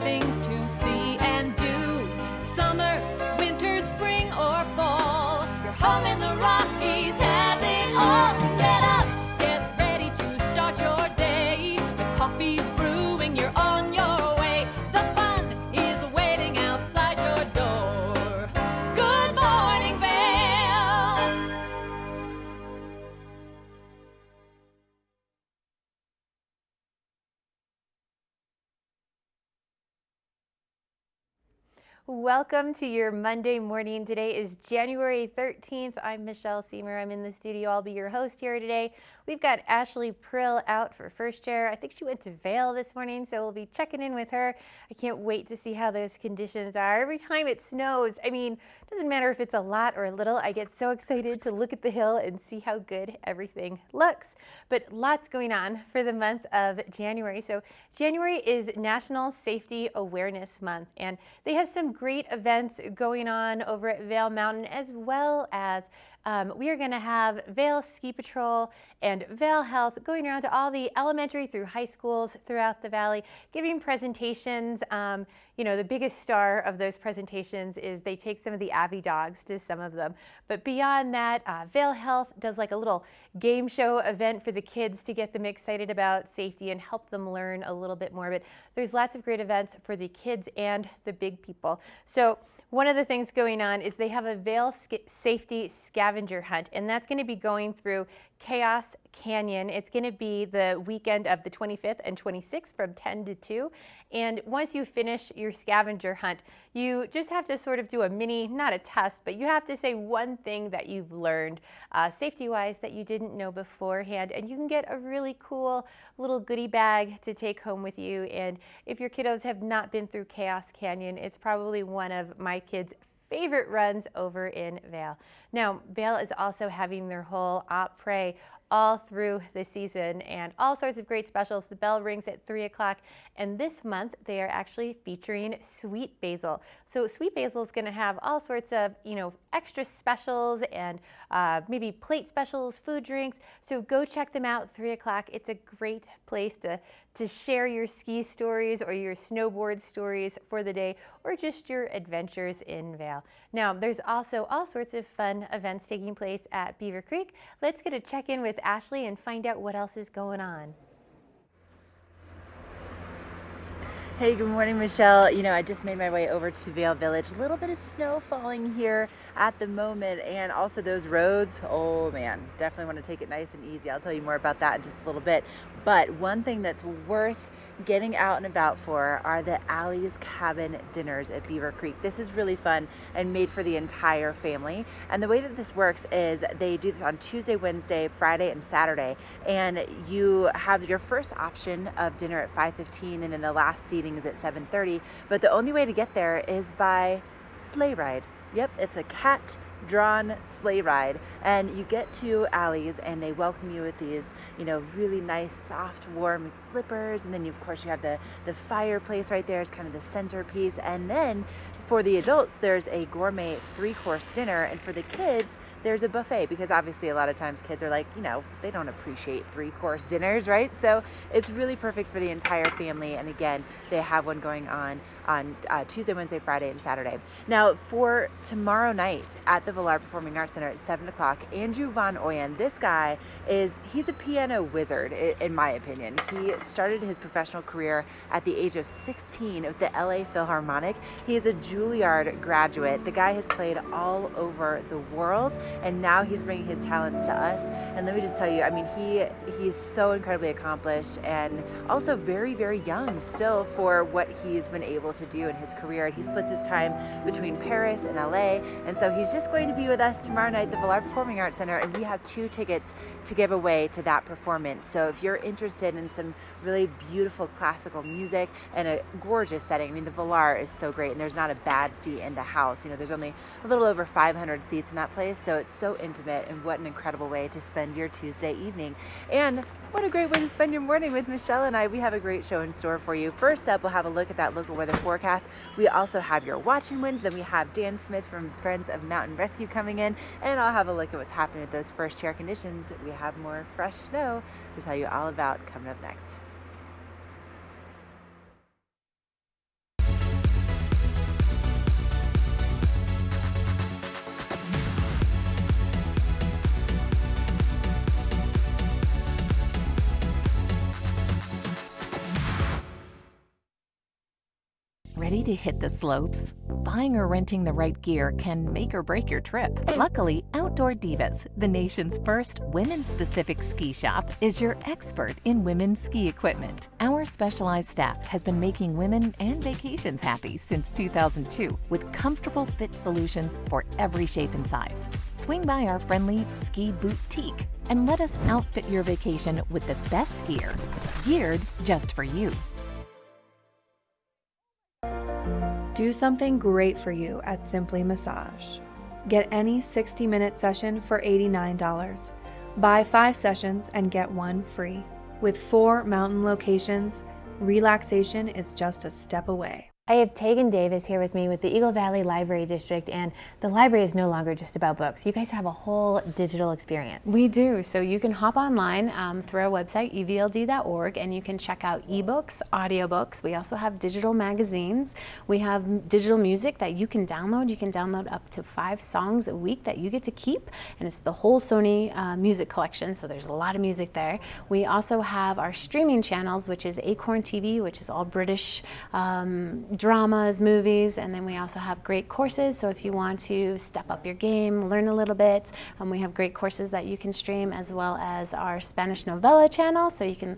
things to see and do. Summer, winter, spring, or fall. Your home in the Rockies has it all. So get up, get ready to start your day. The coffee's brewing, you're on your way. The fun is waiting outside your door. Good morning, Vail. Welcome to your Monday morning. Today is January 13th. I'm Michelle Seymour. I'm in the studio. I'll be your host here today. We've got Ashley Prill out for first chair. I think she went to Vail this morning, so we'll be checking in with her. I can't wait to see how those conditions are. Every time it snows, I mean, it doesn't matter if it's a lot or a little, I get so excited to look at the hill and see how good everything looks. But lots going on for the month of January. So January is National Safety Awareness Month, and they have some great events going on over at Vail Mountain, as well as we are going to have Vail Ski Patrol and Vail Health going around to all the elementary through high schools throughout the valley, giving presentations. You know, the biggest star of those presentations is they take some of the Avi dogs to some of them. But beyond that, Vail Health does like a little game show event for the kids to get them excited about safety and help them learn a little bit more. But there's lots of great events for the kids and the big people. So one of the things going on is they have a Vail Safety Scavenger Hunt, and that's going to be going through Chaos Canyon. It's going to be the weekend of the 25th and 26th from 10 to 2. And once you finish your scavenger hunt, you just have to sort of do a mini, not a test, but you have to say one thing that you've learned safety-wise that you didn't know beforehand. And you can get a really cool little goodie bag to take home with you. And if your kiddos have not been through Chaos Canyon, it's probably one of my kids' favorite runs over in Vail. Now, Vail is also having their whole après all through the season and all sorts of great specials. The bell rings at 3 o'clock, and this month they are actually featuring Sweet Basil. So Sweet Basil is going to have all sorts of, you know, extra specials and maybe plate specials, food drinks. So go check them out, 3 o'clock. It's a great place to share your ski stories or your snowboard stories for the day, or just your adventures in Vail. Now, there's also all sorts of fun events taking place at Beaver Creek. Let's get a check-in with Ashley and find out what else is going on. Hey, good morning, Michelle. You know, I just made my way over to Vail Village. A little bit of snow falling here at the moment, and also those roads, oh man, definitely want to take it nice and easy. I'll tell you more about that in just a little bit. But one thing that's worth getting out and about for are the Allie's Cabin dinners at Beaver Creek. This is really fun and made for the entire family. And the way that this works is they do this on Tuesday, Wednesday, Friday, and Saturday. And you have your first option of dinner at 5:15, and then the last seating is at 7:30. But the only way to get there is by sleigh ride. Yep, it's a cat-drawn sleigh ride, and you get to Allie's and they welcome you with these, you know, really nice, soft, warm slippers, and then of course you have the fireplace right there is kind of the centerpiece, and then for the adults there's a gourmet 3-course dinner, and for the kids there's a buffet, because obviously a lot of times kids are like, you know, they don't appreciate 3-course dinners, right? So it's really perfect for the entire family. And again, they have one going on Tuesday, Wednesday, Friday, and Saturday. Now, for tomorrow night at the Villar Performing Arts Center at 7 o'clock, Andrew Von Oyen, this guy he's a piano wizard, in my opinion. He started his professional career at the age of 16 with the LA Philharmonic. He is a Juilliard graduate. The guy has played all over the world, and now he's bringing his talents to us. And let me just tell you, I mean, he's so incredibly accomplished and also very, very young still for what he's been able to do in his career. He splits his time between Paris and LA, and so he's just going to be with us tomorrow night at the Villar Performing Arts Center, and we have 2 tickets to give away to that performance. So if you're interested in some really beautiful classical music and a gorgeous setting, I mean, the Villar is so great, and there's not a bad seat in the house. You know, there's only a little over 500 seats in that place, so it's so intimate, and what an incredible way to spend your Tuesday evening. And what a great way to spend your morning with Michelle and I. We have a great show in store for you. First up, we'll have a look at that local weather forecast. We also have your watching winds. Then we have Dan Smith from Friends of Mountain Rescue coming in, and I'll have a look at what's happening with those first chair conditions. We have more fresh snow to tell you all about coming up next. Ready to hit the slopes? Buying or renting the right gear can make or break your trip. Luckily, Outdoor Divas, the nation's first women-specific ski shop, is your expert in women's ski equipment. Our specialized staff has been making women and vacations happy since 2002 with comfortable fit solutions for every shape and size. Swing by our friendly ski boutique and let us outfit your vacation with the best gear, geared just for you. Do something great for you at Simply Massage. Get any 60-minute session for $89. Buy 5 sessions and get 1 free. With 4 mountain locations, relaxation is just a step away. I have Tegan Davis here with me with the Eagle Valley Library District, and the library is no longer just about books. You guys have a whole digital experience. We do. So you can hop online through our website, evld.org, and you can check out ebooks, audiobooks. We also have digital magazines. We have digital music that you can download. You can download up to 5 songs a week that you get to keep, and it's the whole Sony music collection, so there's a lot of music there. We also have our streaming channels, which is Acorn TV, which is all British dramas, movies, and then we also have great courses. So if you want to step up your game, learn a little bit, we have great courses that you can stream, as well as our Spanish novella channel, so you can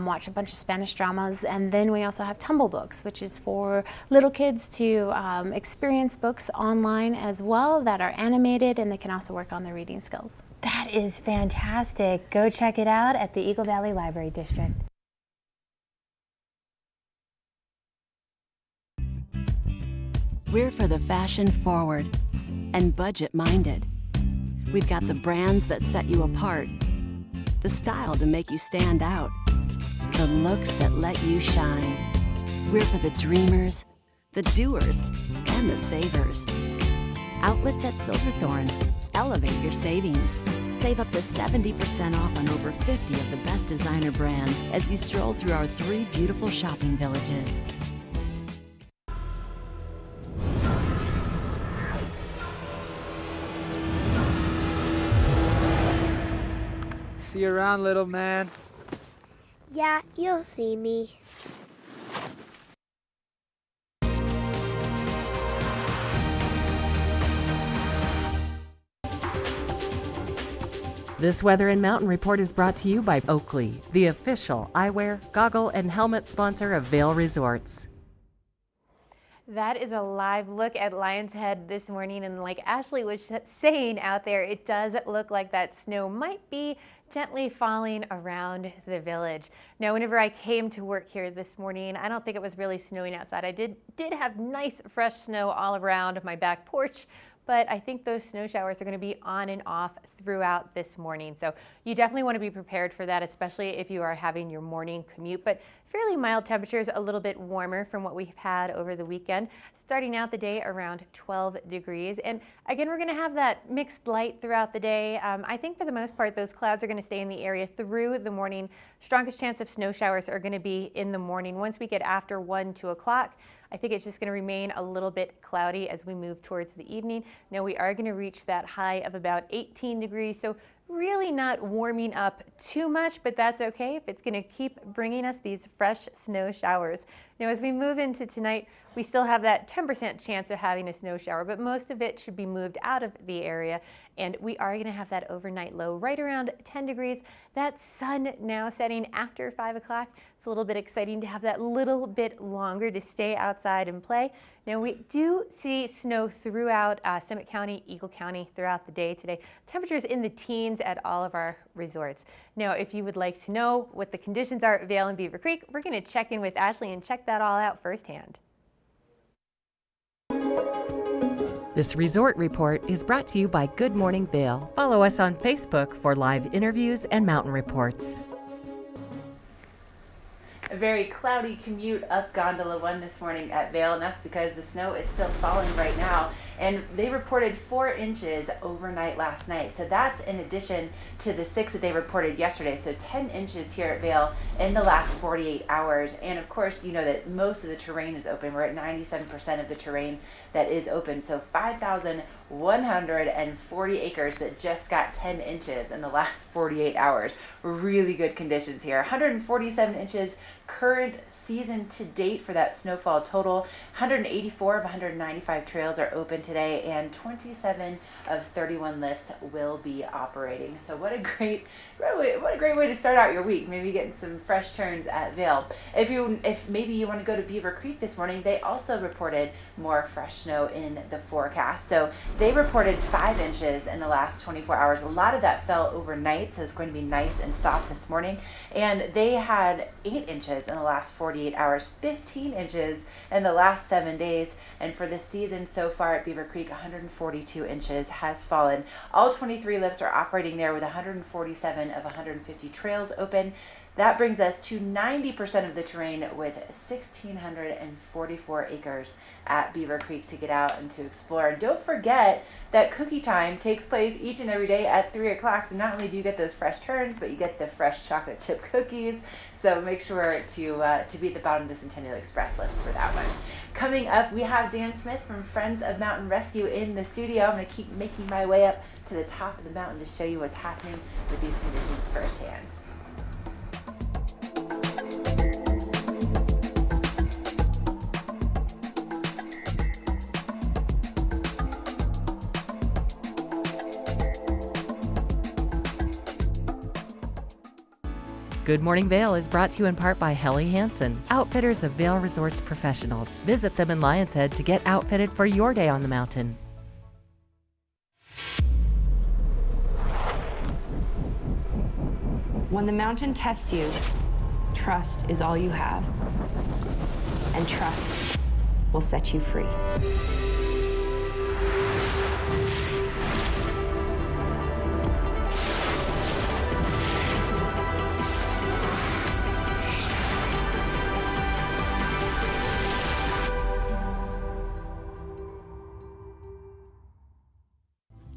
watch a bunch of Spanish dramas. And then we also have Tumble Books, which is for little kids to experience books online as well that are animated, and they can also work on their reading skills. That is fantastic. Go check it out at the Eagle Valley Library District. We're for the fashion forward and budget minded. We've got the brands that set you apart, the style to make you stand out, the looks that let you shine. We're for the dreamers, the doers, and the savers. Outlets at Silverthorne. Elevate your savings. Save up to 70% off on over 50 of the best designer brands as you stroll through our 3 beautiful shopping villages. See you around, little man. Yeah, you'll see me. This Weather and Mountain Report is brought to you by Oakley, the official eyewear, goggle, and helmet sponsor of Vail Resorts. That is a live look at Lion's Head this morning, and like Ashley was saying out there, it does look like that snow might be gently falling around the village. Now, whenever I came to work here this morning, I don't think it was really snowing outside. I did have nice fresh snow all around my back porch, but I think those snow showers are going to be on and off throughout this morning. So you definitely want to be prepared for that, especially if you are having your morning commute. But fairly mild temperatures, a little bit warmer from what we've had over the weekend, starting out the day around 12 degrees. And again, we're going to have that mixed light throughout the day. I think for the most part, those clouds are going to stay in the area through the morning. Strongest chance of snow showers are going to be in the morning. Once we get after 1, 2 o'clock, I think it's just going to remain a little bit cloudy as we move towards the evening. Now we are going to reach that high of about 18 degrees, so really not warming up too much, but that's okay if it's going to keep bringing us these fresh snow showers. Now as we move into tonight, we still have that 10% chance of having a snow shower, but most of it should be moved out of the area, and we are going to have that overnight low right around 10 degrees. That sun now setting after 5 o'clock. It's a little bit exciting to have that little bit longer to stay outside and play. Now we do see snow throughout Summit County, Eagle County throughout the day today. Temperatures in the teens at all of our resorts. Now if you would like to know what the conditions are at Vail and Beaver Creek, we're going to check in with Ashley and check that all out firsthand. This resort report is brought to you by Good Morning Vail. Follow us on Facebook for live interviews and mountain reports. A very cloudy commute up Gondola 1 this morning at Vail, and that's because the snow is still falling right now. And they reported 4 inches overnight last night. So that's in addition to the 6 that they reported yesterday. So 10 inches here at Vail in the last 48 hours. And of course, you know that most of the terrain is open. We're at 97% of the terrain that is open. So 5,140 acres that just got 10 inches in the last 48 hours. Really good conditions here. 147 inches current season to date for that snowfall total, 184 of 195 trails are open today, and 27 of 31 lifts will be operating. So what a great way to start out your week. Maybe getting some fresh turns at Vail. If maybe you want to go to Beaver Creek this morning, they also reported more fresh snow in the forecast. So they reported 5 inches in the last 24 hours. A lot of that fell overnight, so it's going to be nice and soft this morning. And they had 8 inches in the last 48 hours, 15 inches in the last 7 days. And for the season so far at Beaver Creek, 142 inches has fallen. All 23 lifts are operating there with 147 of 150 trails open. That brings us to 90% of the terrain with 1,644 acres at Beaver Creek to get out and to explore. And don't forget that cookie time takes place each and every day at 3 o'clock. So not only do you get those fresh turns, but you get the fresh chocolate chip cookies. So make sure to be at the bottom of the Centennial Express list for that one. Coming up, we have Dan Smith from Friends of Mountain Rescue in the studio. I'm going to keep making my way up to the top of the mountain to show you what's happening with these conditions firsthand. Good Morning Vail is brought to you in part by Helly Hansen, outfitters of Vail Resorts professionals. Visit them in Lion's Head to get outfitted for your day on the mountain. When the mountain tests you, trust is all you have. And trust will set you free.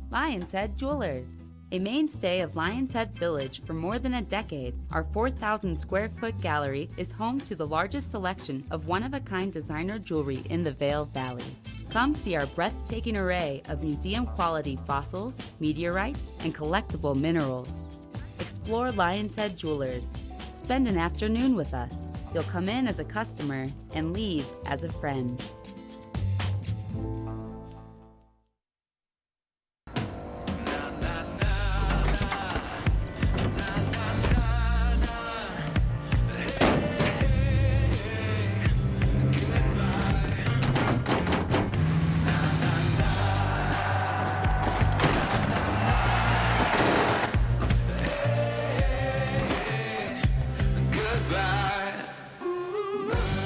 Lion's Head Jewelers. A mainstay of Lion's Head Village for more than a decade, our 4,000 square foot gallery is home to the largest selection of one-of-a-kind designer jewelry in the Vail Valley. Come see our breathtaking array of museum-quality fossils, meteorites, and collectible minerals. Explore Lion's Head Jewelers. Spend an afternoon with us. You'll come in as a customer and leave as a friend.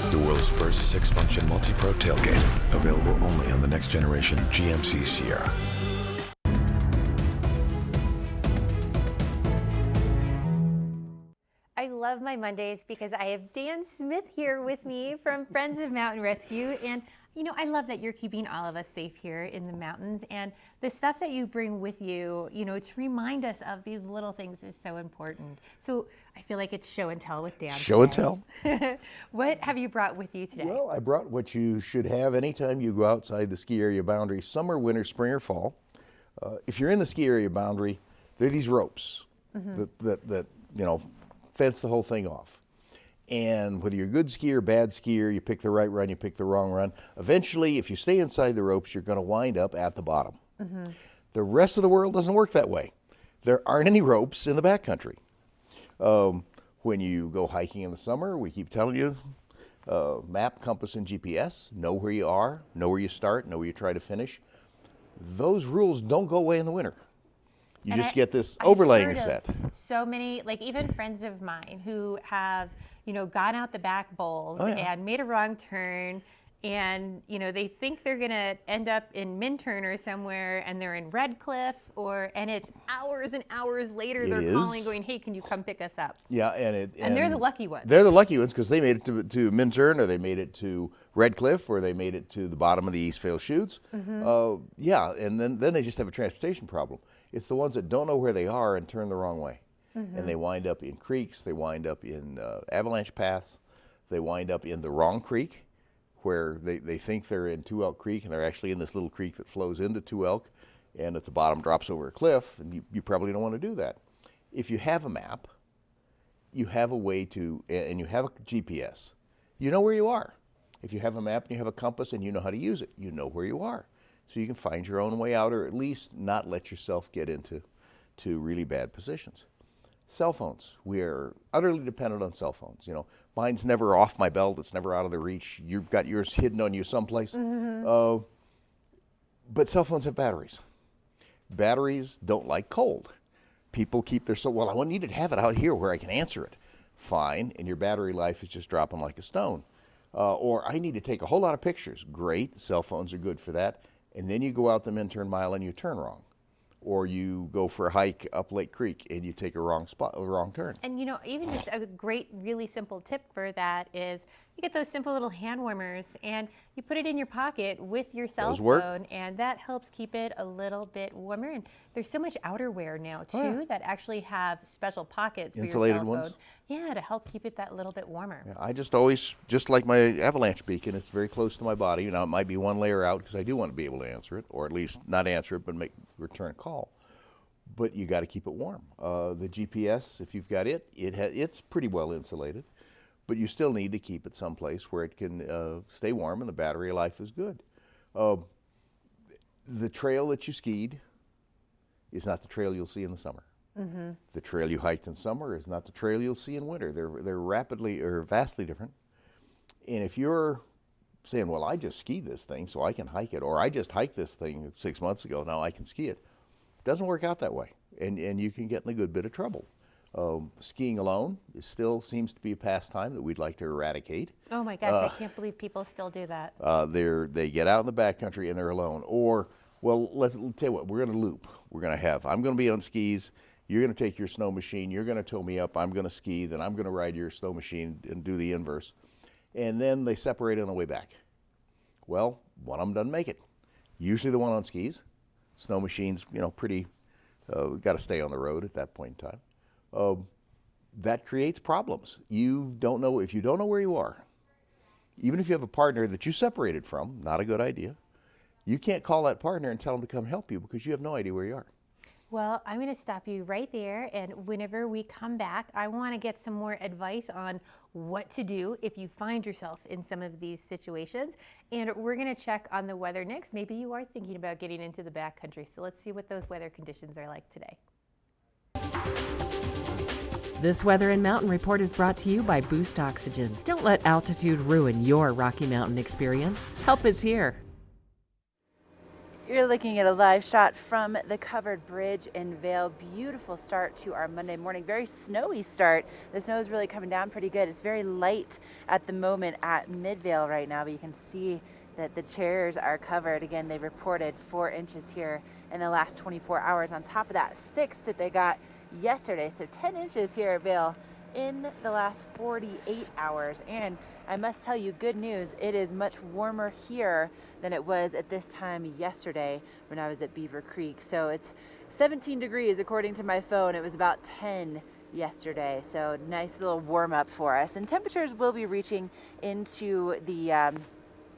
The world's first 6-function multi-pro tailgate, available only on the next generation GMC Sierra. I love my Mondays because I have Dan Smith here with me from Friends of Mountain Rescue. And, you know, I love that you're keeping all of us safe here in the mountains. And the stuff that you bring with you, you know, to remind us of these little things is so important. So I feel like it's show and tell with Dan. Show and tell. What have you brought with you today? Well, I brought what you should have anytime you go outside the ski area boundary, summer, winter, spring, or fall. If you're in the ski area boundary, there are these ropes that you know, fence the whole thing off. And whether you're a good skier, bad skier, you pick the right run, you pick the wrong run, eventually, if you stay inside the ropes, you're going to wind up at the bottom. The rest of the world doesn't work that way. There aren't any ropes in the backcountry. When you go hiking in the summer, we keep telling you, map, compass, and GPS, know where you are, know where you start, know where you try to finish. Those rules don't go away in the winter. You just get this overlaying set. So many, like even friends of mine who have, you know, gone out the back bowls and made a wrong turn, and, you know, they think they're going to end up in Minturn or somewhere, and they're in Red Cliff, and it's hours and hours later they're calling going, hey, can you come pick us up? Yeah, and they're the lucky ones. They're the lucky ones because they made it to Minturn, or they made it to Red Cliff, or they made it to the bottom of the East Vail Chutes. Yeah, and then they just have a transportation problem. It's the ones that don't know where they are and turn the wrong way. And they wind up in creeks, they wind up in avalanche paths, they wind up in the wrong creek, where they think they're in Two Elk Creek, and they're actually in this little creek that flows into Two Elk, and at the bottom drops over a cliff, and you probably don't want to do that. If you have a map, you have a way to, and you have a GPS, you know where you are. If you have a map and you have a compass and you know how to use it, you know where you are. So you can find your own way out, or at least not let yourself get into really bad positions. Cell phones. We are utterly dependent on cell phones. You know, mine's never off my belt. It's never out of the reach. You've got yours hidden on you someplace. But cell phones have batteries. Batteries don't like cold. People keep their well, I need to have it out here where I can answer it. Fine, and your battery life is just dropping like a stone. Or I need to take a whole lot of pictures. Great, cell phones are good for that. And then you go out the Minturn Mile and you turn wrong. Or you go for a hike up Lake Creek and you take a wrong turn. And you know, even just a great, really simple tip for that is you get those simple little hand warmers and you put it in your pocket with your cell phone, and that helps keep it a little bit warmer. And there's so much outerwear now too that actually have special pockets for insulated your cell phone. ones. Yeah, to help keep it that little bit warmer. Yeah, I just always, just like my avalanche beacon, it's very close to my body. Now it might be one layer out because I do want to be able to answer it, or at least not answer it, but return a call. But you got to keep it warm. The GPS, if you've got it's pretty well insulated, but you still need to keep it someplace where it can stay warm and the battery life is good. The trail that you skied is not the trail you'll see in the summer. The trail you hiked in summer is not the trail you'll see in winter. They're vastly different. And if you're saying, well, I just skied this thing so I can hike it, or I just hiked this thing 6 months ago, now I can ski it. Doesn't work out that way, and you can get in a good bit of trouble. Skiing alone still seems to be a pastime that we'd like to eradicate. Oh my gosh, I can't believe people still do that. They get out in the backcountry and they're alone. Or, well, let's tell you what, we're going to loop. I'm going to be on skis. You're going to take your snow machine. You're going to tow me up. I'm going to ski. Then I'm going to ride your snow machine and do the inverse. And then they separate on the way back. Well, one of them doesn't make it. Usually the one on skis. Snow machines, pretty, got to stay on the road at that point in time. That creates problems. If you don't know where you are, even if you have a partner that you separated from, not a good idea, you can't call that partner and tell them to come help you because you have no idea where you are. Well, I'm going to stop you right there, and whenever we come back, I want to get some more advice on what to do if you find yourself in some of these situations. And we're going to check on the weather next. Maybe you are thinking about getting into the backcountry, so let's see what those weather conditions are like today. This Weather and Mountain Report is brought to you by Boost Oxygen. Don't let altitude ruin your Rocky Mountain experience. Help is here. You're looking at a live shot from the covered bridge in Vail. Beautiful start to our Monday morning. Very snowy start. The snow is really coming down pretty good. It's very light at the moment at Midvale right now, but you can see that the chairs are covered. Again, they reported 4 inches here in the last 24 hours. On top of that, 6 that they got yesterday. So 10 inches here at Vail in the last 48 hours. And I must tell you, good news, it is much warmer here than it was at this time yesterday when I was at Beaver Creek. So it's 17 degrees according to my phone. It was about 10 yesterday. So nice little warm up for us. And temperatures will be reaching into the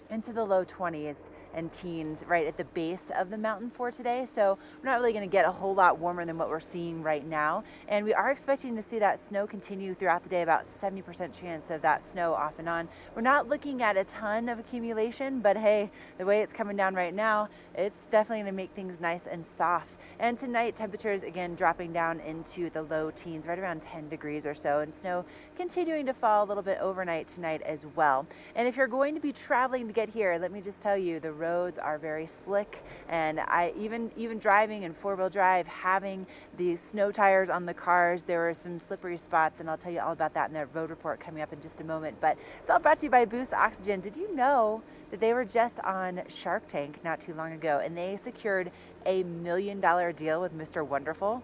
low 20s and teens right at the base of the mountain for today. So we're not really going to get a whole lot warmer than what we're seeing right now. And we are expecting to see that snow continue throughout the day, about 70% chance of that snow off and on. We're not looking at a ton of accumulation, but hey, the way it's coming down right now, it's definitely going to make things nice and soft. And tonight, temperatures again dropping down into the low teens, right around 10 degrees or so, and snow continuing to fall a little bit overnight tonight as well. And if you're going to be traveling to get here, let me just tell you, the roads are very slick, and even driving in 4-wheel drive, having the snow tires on the cars, there were some slippery spots, and I'll tell you all about that in the road report coming up in just a moment. But it's all brought to you by Boost Oxygen. Did you know that they were just on Shark Tank not too long ago, and they secured a $1 million deal with Mr. Wonderful?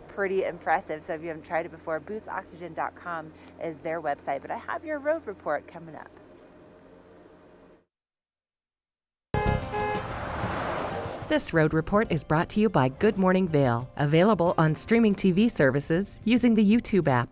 Pretty impressive. So if you haven't tried it before, boostoxygen.com is their website. But I have your road report coming up. This road report is brought to you by Good Morning Vail, available on streaming TV services using the YouTube app.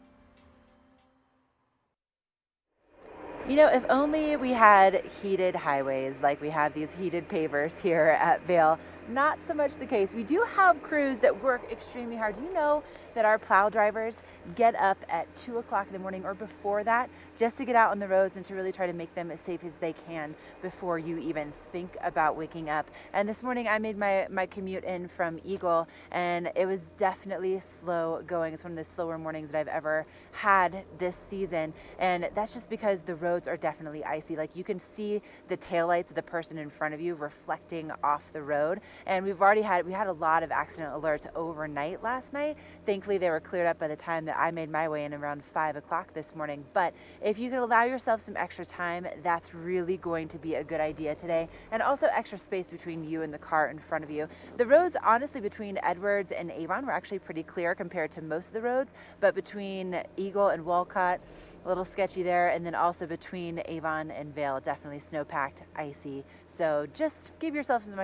You know, if only we had heated highways like we have these heated pavers here at Vail, not so much the case. We do have crews that work extremely hard. Do you know that our plow drivers get up at 2 o'clock in the morning or before that just to get out on the roads and to really try to make them as safe as they can before you even think about waking up? And this morning I made my commute in from Eagle, and it was definitely slow going. It's one of the slower mornings that I've ever had this season, and that's just because the roads are definitely icy. Like, you can see the taillights of the person in front of you reflecting off the road, and we had a lot of accident alerts overnight last night. Thankfully they were cleared up by the time that I made my way in around 5 o'clock this morning. But if you could allow yourself some extra time, that's really going to be a good idea today, and also extra space between you and the car in front of you. The roads honestly between Edwards and Avon were actually pretty clear compared to most of the roads, but between Eagle and Walcott, a little sketchy there, and then also between Avon and Vale, definitely snow-packed, icy. So just give yourself some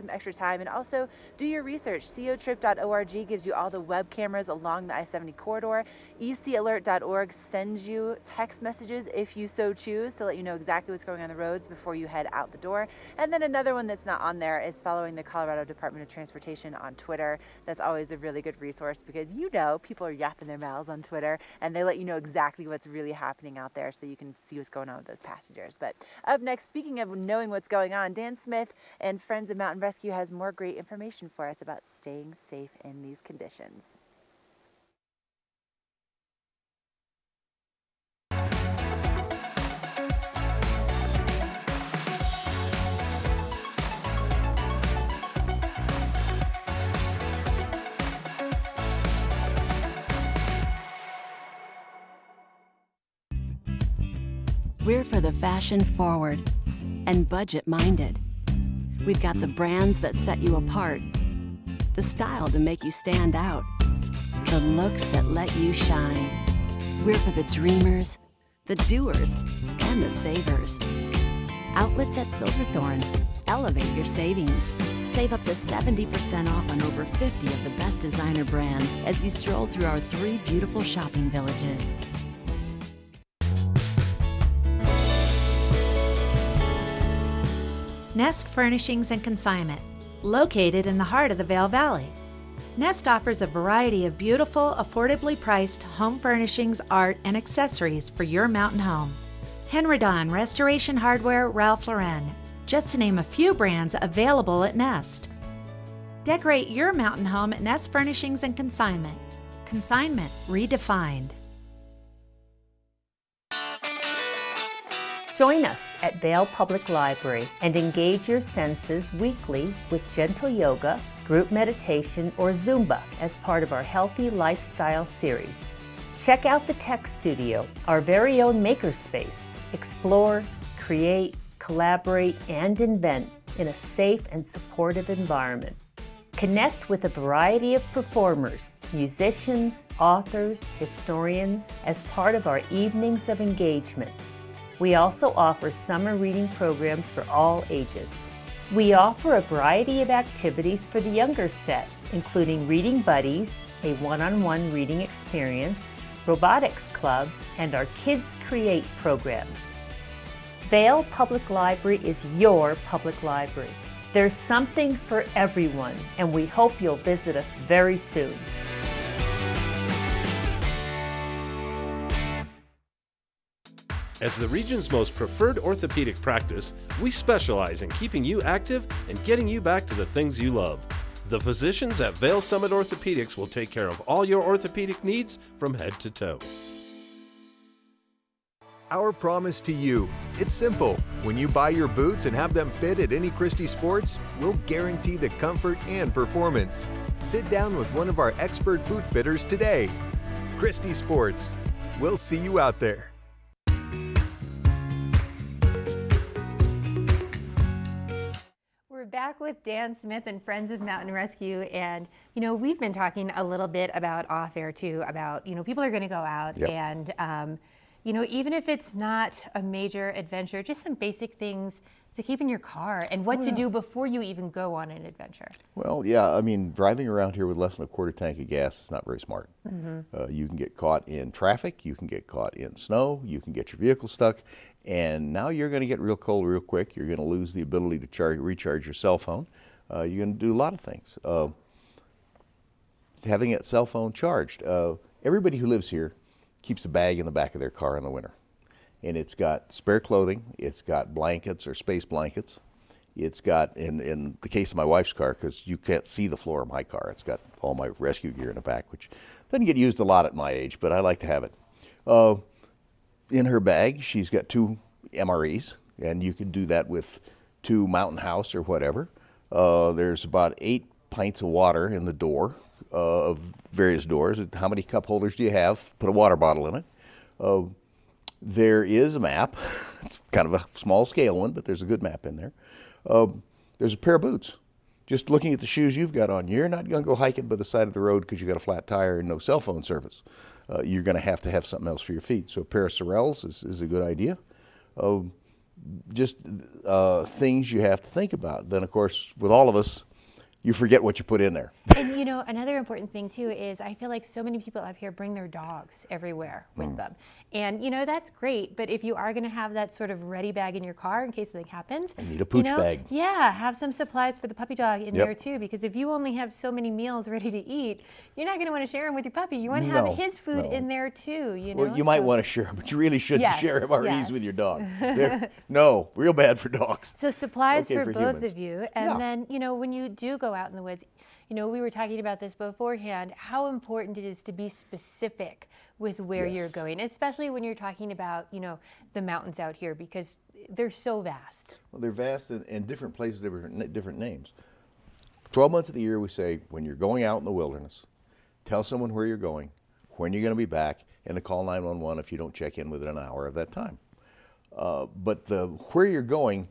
extra time, and also do your research. cotrip.org gives you all the web cameras along the I-70 corridor. ecalert.org sends you text messages if you so choose to let you know exactly what's going on the roads before you head out the door. And then another one that's not on there is following the Colorado Department of Transportation on Twitter. That's always a really good resource because people are yapping their mouths on Twitter, and they let you know exactly what's really happening out there so you can see what's going on with those passengers. But up next, speaking of knowing what's going on, Dan Smith and Friends of Mountain Rescue has more great information for us about staying safe in these conditions. We're for the fashion forward and budget minded. We've got the brands that set you apart, the style to make you stand out, the looks that let you shine. We're for the dreamers, the doers, and the savers. Outlets at Silverthorne. Elevate your savings. Save up to 70% off on over 50 of the best designer brands as you stroll through our 3 beautiful shopping villages. Nest Furnishings and Consignment, located in the heart of the Vail Valley. Nest offers a variety of beautiful, affordably priced home furnishings, art, and accessories for your mountain home. Henredon, Restoration Hardware, Ralph Lauren, just to name a few brands available at Nest. Decorate your mountain home at Nest Furnishings and Consignment. Consignment redefined. Join us at Vail Public Library and engage your senses weekly with gentle yoga, group meditation, or Zumba as part of our Healthy Lifestyle series. Check out the Tech Studio, our very own makerspace. Explore, create, collaborate, and invent in a safe and supportive environment. Connect with a variety of performers, musicians, authors, historians as part of our evenings of engagement. We also offer summer reading programs for all ages. We offer a variety of activities for the younger set, including Reading Buddies, a one-on-one reading experience, Robotics Club, and our Kids Create programs. Vail Public Library is your public library. There's something for everyone, and we hope you'll visit us very soon. As the region's most preferred orthopedic practice, we specialize in keeping you active and getting you back to the things you love. The physicians at Vail Summit Orthopedics will take care of all your orthopedic needs from head to toe. Our promise to you, it's simple. When you buy your boots and have them fit at any Christie Sports, we'll guarantee the comfort and performance. Sit down with one of our expert boot fitters today. Christie Sports. We'll see you out there. We're back with Dan Smith and Friends of Mountain Rescue, and we've been talking a little bit about off air too, about people are going to go out. Yep. And even if it's not a major adventure, just some basic things to keep in your car and what to do before you even go on an adventure. Well, yeah, I mean, driving around here with less than a quarter tank of gas is not very smart. Mm-hmm. You can get caught in traffic, you can get caught in snow, you can get your vehicle stuck, and now you're going to get real cold real quick. You're going to lose the ability to recharge your cell phone. You're going to do a lot of things. Having a cell phone charged. Everybody who lives here keeps a bag in the back of their car in the winter. And it's got spare clothing, it's got blankets or space blankets. It's got, in the case of my wife's car, because you can't see the floor of my car, it's got all my rescue gear in the back, which doesn't get used a lot at my age, but I like to have it. In her bag, she's got 2 MREs, and you can do that with 2 Mountain House or whatever. There's about 8 pints of water in the door of various doors. How many cup holders do you have? Put a water bottle in it. There is a map. It's kind of a small scale one, but there's a good map in there. There's a pair of boots. Just looking at the shoes you've got on, you're not going to go hiking by the side of the road because you got a flat tire and no cell phone service. You're going to have something else for your feet. So a pair of Sorels is a good idea. Just things you have to think about. Then, of course, with all of us, you forget what you put in there. And you know, another important thing too is I feel like so many people up here bring their dogs everywhere with them. And you know, that's great, but if you are going to have that sort of ready bag in your car in case something happens, you need a pooch bag. Yeah, have some supplies for the puppy dog in there too, because if you only have so many meals ready to eat, you're not going to want to share them with your puppy. You want to have his food in there too, you know. Well, you might want to share them, but you really shouldn't share MREs with your dog. No, real bad for dogs. So supplies Okay, for humans. both of you, and then, you know, when you do go out in the woods, you know, we were talking about this beforehand, how important it is to be specific with where you're going, especially when you're talking about, you know, the mountains out here, because they're so vast. Well, they're vast, and different places have different names. 12 months of the year, we say, when you're going out in the wilderness, tell someone where you're going, when you're going to be back, and to call 911 if you don't check in within an hour of that time. But the where you're going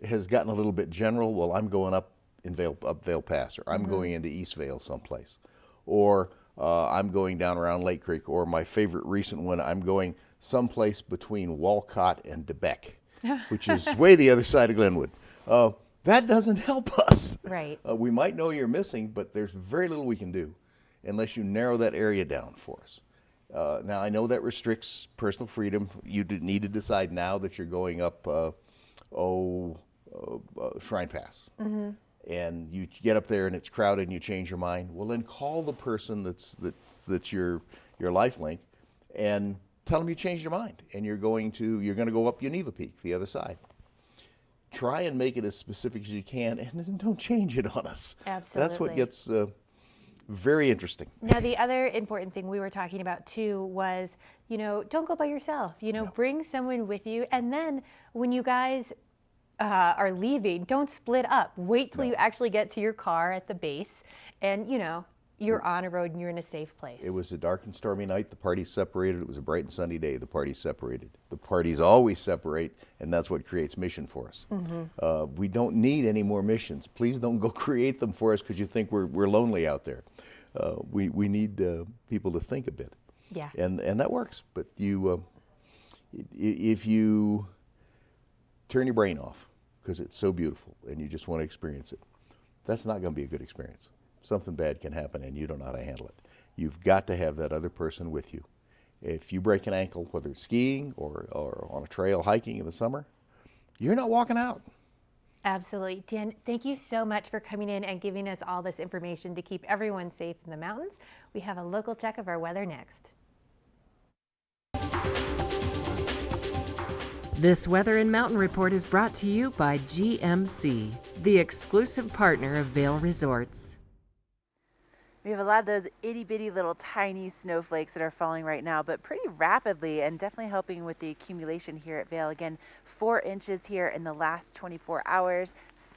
has gotten a little bit general. Well, I'm going up Vail Pass, or I'm going into East Vail someplace, or I'm going down around Lake Creek, or my favorite recent one, I'm going someplace between Walcott and DeBeck, which is way the other side of Glenwood. That doesn't help us. Right. We might know you're missing, but there's very little we can do unless you narrow that area down for us. Now, I know that restricts personal freedom. You need to decide now that you're going up Shrine Pass. And you get up there and it's crowded and you change your mind, well, then call the person that's your life link and tell them you changed your mind and you're going to go up Geneva Peak, the other side. Try and make it as specific as you can, and then don't change it on us. Absolutely. That's what gets very interesting. Now, the other important thing we were talking about too was, you know, don't go by yourself. You know, bring someone with you, and then when you guys are leaving, don't split up. Wait till you actually get to your car at the base, and you know, you're on a road and you're in a safe place. It was a dark and stormy night. The parties separated. It was a bright and sunny day. The parties separated. The parties always separate, and that's what creates mission for us. We don't need any more missions. Please don't go create them for us because you think we're lonely out there. We need people to think a bit. Yeah. And that works. But if you turn your brain off because it's so beautiful and you just want to experience it, that's not going to be a good experience. Something bad can happen and you don't know how to handle it. You've got to have that other person with you. If you break an ankle, whether it's skiing or on a trail hiking in the summer, you're not walking out. Absolutely. Dan, thank you so much for coming in and giving us all this information to keep everyone safe in the mountains. We have a local check of our weather next. This Weather and Mountain Report is brought to you by GMC, the exclusive partner of Vail Resorts. We have a lot of those itty bitty little tiny snowflakes that are falling right now, but pretty rapidly, and definitely helping with the accumulation here at Vail. Again, 4 inches here in the last 24 hours,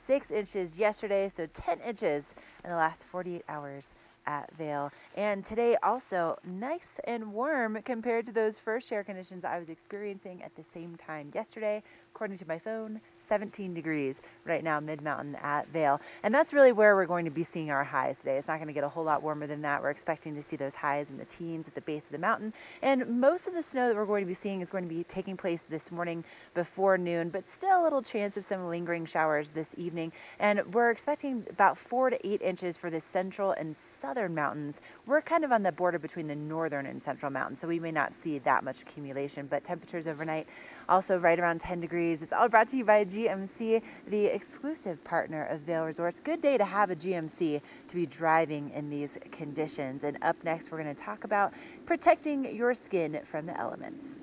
6 inches yesterday, so 10 inches in the last 48 hours at Vail. And today also nice and warm compared to those first air conditions I was experiencing at the same time yesterday. According to my phone, 17 degrees right now mid-mountain at Vail. And that's really where we're going to be seeing our highs today. It's not going to get a whole lot warmer than that. We're expecting to see those highs in the teens at the base of the mountain. And most of the snow that we're going to be seeing is going to be taking place this morning before noon, but still a little chance of some lingering showers this evening. And we're expecting about 4 to 8 inches for the central and southern mountains. We're kind of on the border between the northern and central mountains, so we may not see that much accumulation, but temperatures overnight also right around 10 degrees. It's all brought to you by GMC, the exclusive partner of Vail Resorts. Good day to have a GMC to be driving in these conditions. And up next, we're going to talk about protecting your skin from the elements.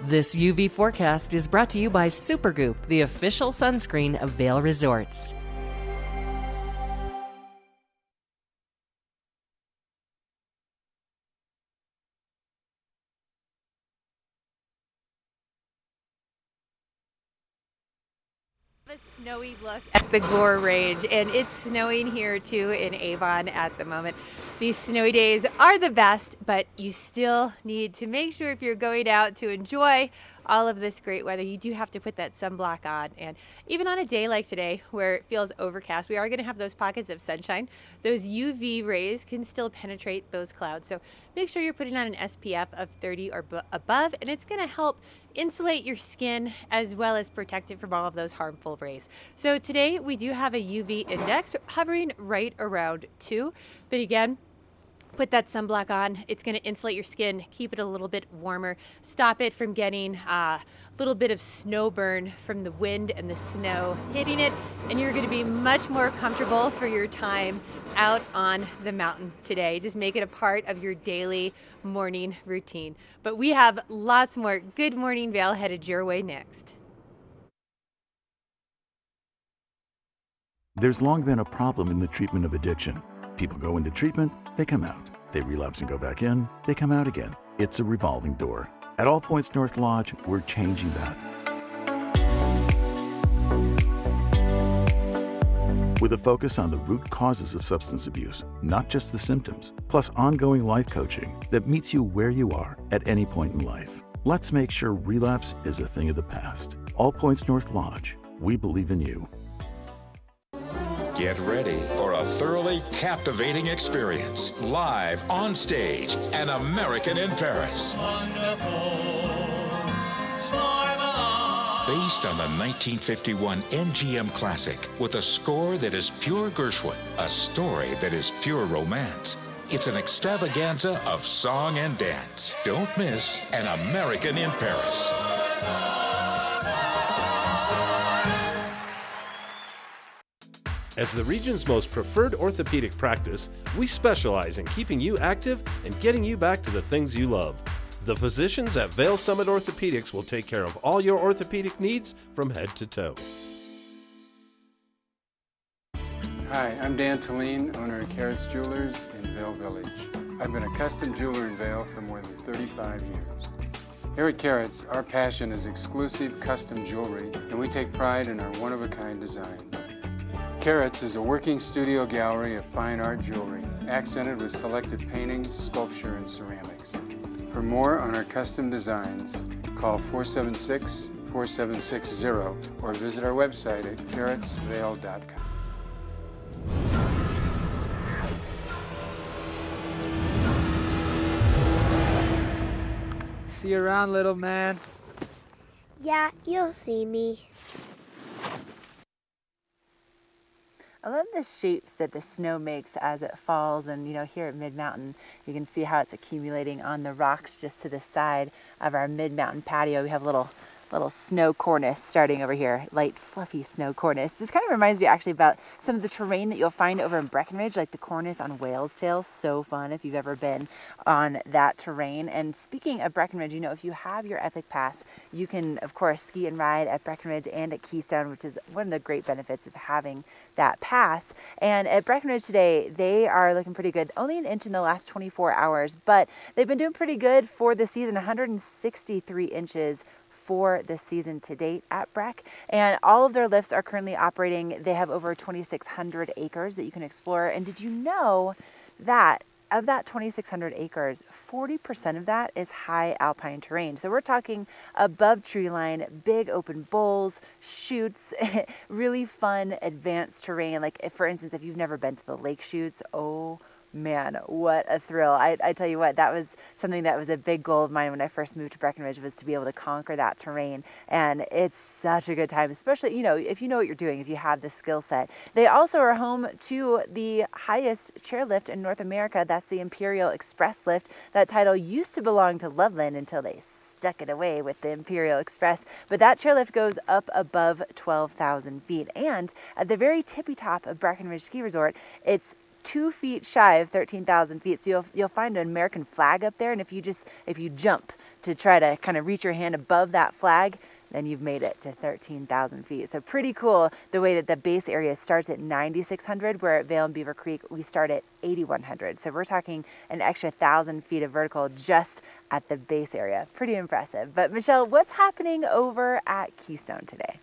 This UV forecast is brought to you by Supergoop, the official sunscreen of Vail Resorts. A snowy look at the Gore Range, and it's snowing here too in Avon at the moment. These snowy days are the best, but you still need to make sure if you're going out to enjoy all of this great weather, you do have to put that sunblock on. And even on a day like today where it feels overcast, we are going to have those pockets of sunshine. Those UV rays can still penetrate those clouds, so make sure you're putting on an SPF of 30 or above, and it's going to help insulate your skin as well as protect it from all of those harmful rays. So today we do have a UV index hovering right around 2, but again, put that sunblock on. It's going to insulate your skin, keep it a little bit warmer, stop it from getting a little bit of snow burn from the wind and the snow hitting it, and you're going to be much more comfortable for your time out on the mountain today. Just make it a part of your daily morning routine. But we have lots more Good Morning Vail headed your way next. There's long been a problem in the treatment of addiction. People go into treatment, they come out. They relapse and go back in, they come out again. It's a revolving door. At All Points North Lodge, we're changing that. With a focus on the root causes of substance abuse, not just the symptoms, plus ongoing life coaching that meets you where you are at any point in life. Let's make sure relapse is a thing of the past. All Points North Lodge, we believe in you. Get ready for a thoroughly captivating experience. Live on stage, An American in Paris. Based on the 1951 MGM classic, with a score that is pure Gershwin, a story that is pure romance. It's an extravaganza of song and dance. Don't miss An American in Paris. As the region's most preferred orthopedic practice, we specialize in keeping you active and getting you back to the things you love. The physicians at Vail Summit Orthopedics will take care of all your orthopedic needs from head to toe. Hi, I'm Dan Talene, owner of Carrots Jewelers in Vail Village. I've been a custom jeweler in Vail for more than 35 years. Here at Carrots, our passion is exclusive custom jewelry, and we take pride in our one-of-a-kind designs. Carrots is a working studio gallery of fine art jewelry, accented with selected paintings, sculpture, and ceramics. For more on our custom designs, call 476-4760 or visit our website at carrotsvail.com. See you around, little man. Yeah, you'll see me. I love the shapes that the snow makes as it falls, and here at Mid-Mountain you can see how it's accumulating on the rocks just to the side of our Mid-Mountain patio. We have a little snow cornice starting over here, light fluffy snow cornice. This kind of reminds me actually about some of the terrain that you'll find over in Breckenridge, like the cornice on Whale's Tail. So fun if you've ever been on that terrain. And speaking of Breckenridge, if you have your Epic Pass, you can of course ski and ride at Breckenridge and at Keystone, which is one of the great benefits of having that pass. And at Breckenridge today, they are looking pretty good. Only an inch in the last 24 hours, but they've been doing pretty good for the season. 163 inches for the season to date at Breck, and all of their lifts are currently operating. They have over 2,600 acres that you can explore. And did you know that of that 2,600 acres, 40% of that is high alpine terrain? So we're talking above tree line, big open bowls, chutes, really fun advanced terrain. Like for instance, if you've never been to the lake chutes, oh man, what a thrill. I tell you what, that was something that was a big goal of mine when I first moved to Breckenridge, was to be able to conquer that terrain. And it's such a good time, especially, if you know what you're doing, if you have the skill set. They also are home to the highest chairlift in North America. That's the Imperial Express lift. That title used to belong to Loveland until they stuck it away with the Imperial Express, but that chairlift goes up above 12,000 feet. And at the very tippy top of Breckenridge Ski Resort, it's 2 feet shy of 13,000 feet. So you'll find an American flag up there, and if you jump to try to kind of reach your hand above that flag, then you've made it to 13,000 feet. So pretty cool the way that the base area starts at 9,600, where at Vail and Beaver Creek we start at 8,100. So we're talking an extra 1,000 feet of vertical just at the base area. Pretty impressive. But Michelle, what's happening over at Keystone today?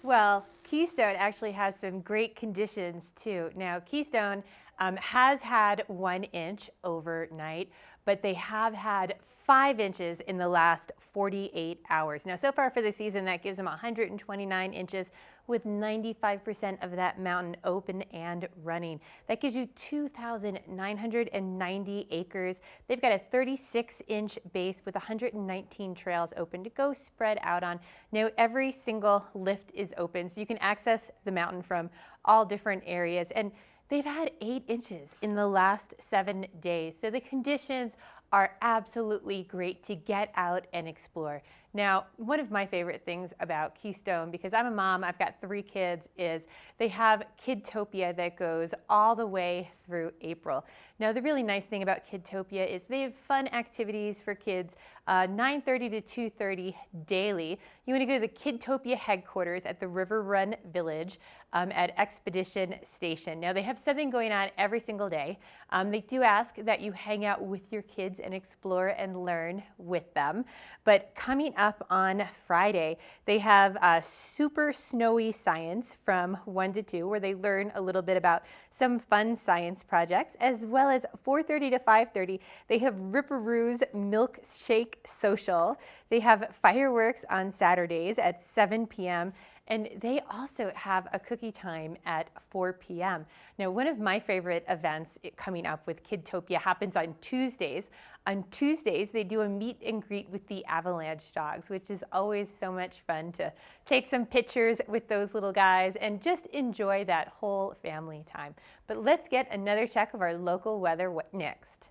Well, Keystone actually has some great conditions too. Now, Keystone has had 1 inch overnight, but they have had 5 inches in the last 48 hours. Now, so far for the season, that gives them 129 inches with 95% of that mountain open and running. That gives you 2,990 acres. They've got a 36-inch base with 119 trails open to go spread out on. Now, every single lift is open, so you can access the mountain from all different areas. And they've had 8 inches in the last 7 days. So the conditions are absolutely great to get out and explore. Now, one of my favorite things about Keystone, because I'm a mom, I've got 3 kids, is they have Kidtopia that goes all the way through April. Now, the really nice thing about Kidtopia is they have fun activities for kids, 9:30 to 2:30 daily. You want to go to the Kidtopia headquarters at the River Run Village at Expedition Station. Now, they have something going on every single day. They do ask that you hang out with your kids and explore and learn with them. But coming up on Friday, they have super snowy science from 1 to 2, where they learn a little bit about some fun science projects, as well as 4:30 to 5:30, they have Ripperoo's Milkshake Social. They have fireworks on Saturdays at 7 p.m., and they also have a cookie time at 4 p.m. Now, one of my favorite events coming up with Kidtopia happens on Tuesdays. On Tuesdays, they do a meet and greet with the Avalanche dogs, which is always so much fun to take some pictures with those little guys and just enjoy that whole family time. But let's get another check of our local weather next.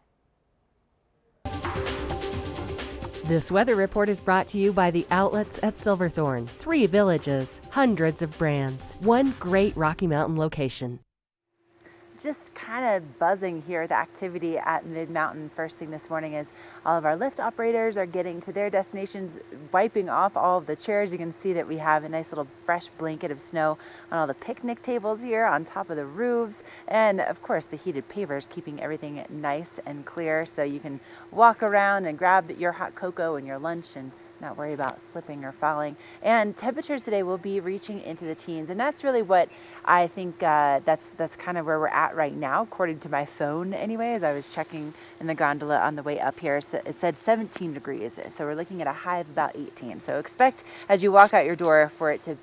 This weather report is brought to you by the outlets at Silverthorne. 3 villages, hundreds of brands, 1 great Rocky Mountain location. Just kind of buzzing here, the activity at Mid-Mountain first thing this morning is all of our lift operators are getting to their destinations, wiping off all of the chairs. You can see that we have a nice little fresh blanket of snow on all the picnic tables here on top of the roofs, and of course the heated pavers keeping everything nice and clear so you can walk around and grab your hot cocoa and your lunch and not worry about slipping or falling. And temperatures today will be reaching into the teens, and that's really what I think that's kind of where we're at right now, according to my phone anyway, as I was checking in the gondola on the way up here. So it said 17 degrees, so we're looking at a high of about 18. So expect as you walk out your door for it to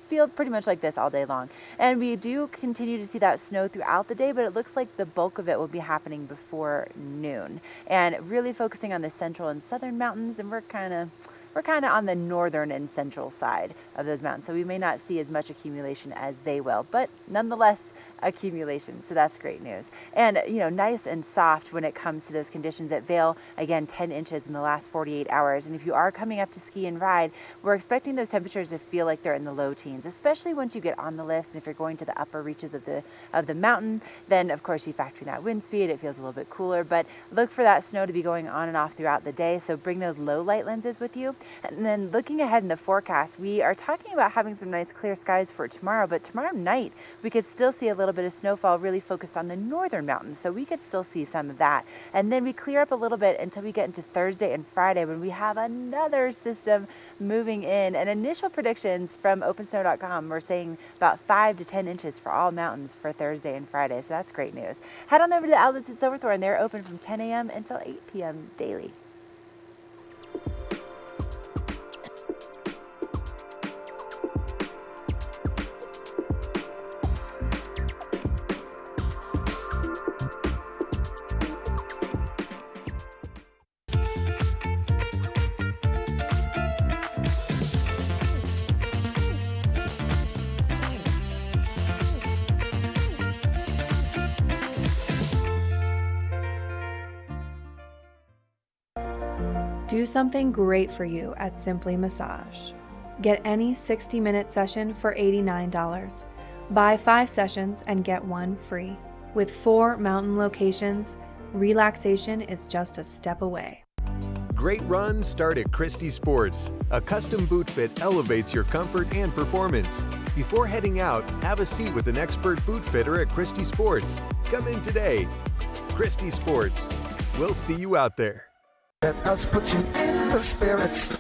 feel pretty much like this all day long. And we do continue to see that snow throughout the day, but it looks like the bulk of it will be happening before noon, and really focusing on the central and southern mountains, and we're kind of on the northern and central side of those mountains, so we may not see as much accumulation as they will, but nonetheless accumulation, so that's great news. And nice and soft when it comes to those conditions at Vail. Again, 10 inches in the last 48 hours, and if you are coming up to ski and ride, we're expecting those temperatures to feel like they're in the low teens, especially once you get on the lifts. And if you're going to the upper reaches of the mountain, then of course you factor in that wind speed, it feels a little bit cooler, but look for that snow to be going on and off throughout the day, so bring those low light lenses with you. And then looking ahead in the forecast, we are talking about having some nice clear skies for tomorrow, but tomorrow night we could still see a little bit of snowfall, really focused on the northern mountains, so we could still see some of that. And then we clear up a little bit until we get into Thursday and Friday, when we have another system moving in. And initial predictions from OpenSnow.com were saying about 5 to 10 inches for all mountains for Thursday and Friday, so that's great news. Head on over to the outlets at Silverthorne. They're open from 10 a.m. until 8 p.m. daily. Do something great for you at Simply Massage. Get any 60-minute session for $89. Buy 5 sessions and get 1 free. With 4 mountain locations, relaxation is just a step away. Great runs start at Christie Sports. A custom boot fit elevates your comfort and performance. Before heading out, have a seat with an expert boot fitter at Christie Sports. Come in today. Christie Sports. We'll see you out there. Let us put you in the spirits.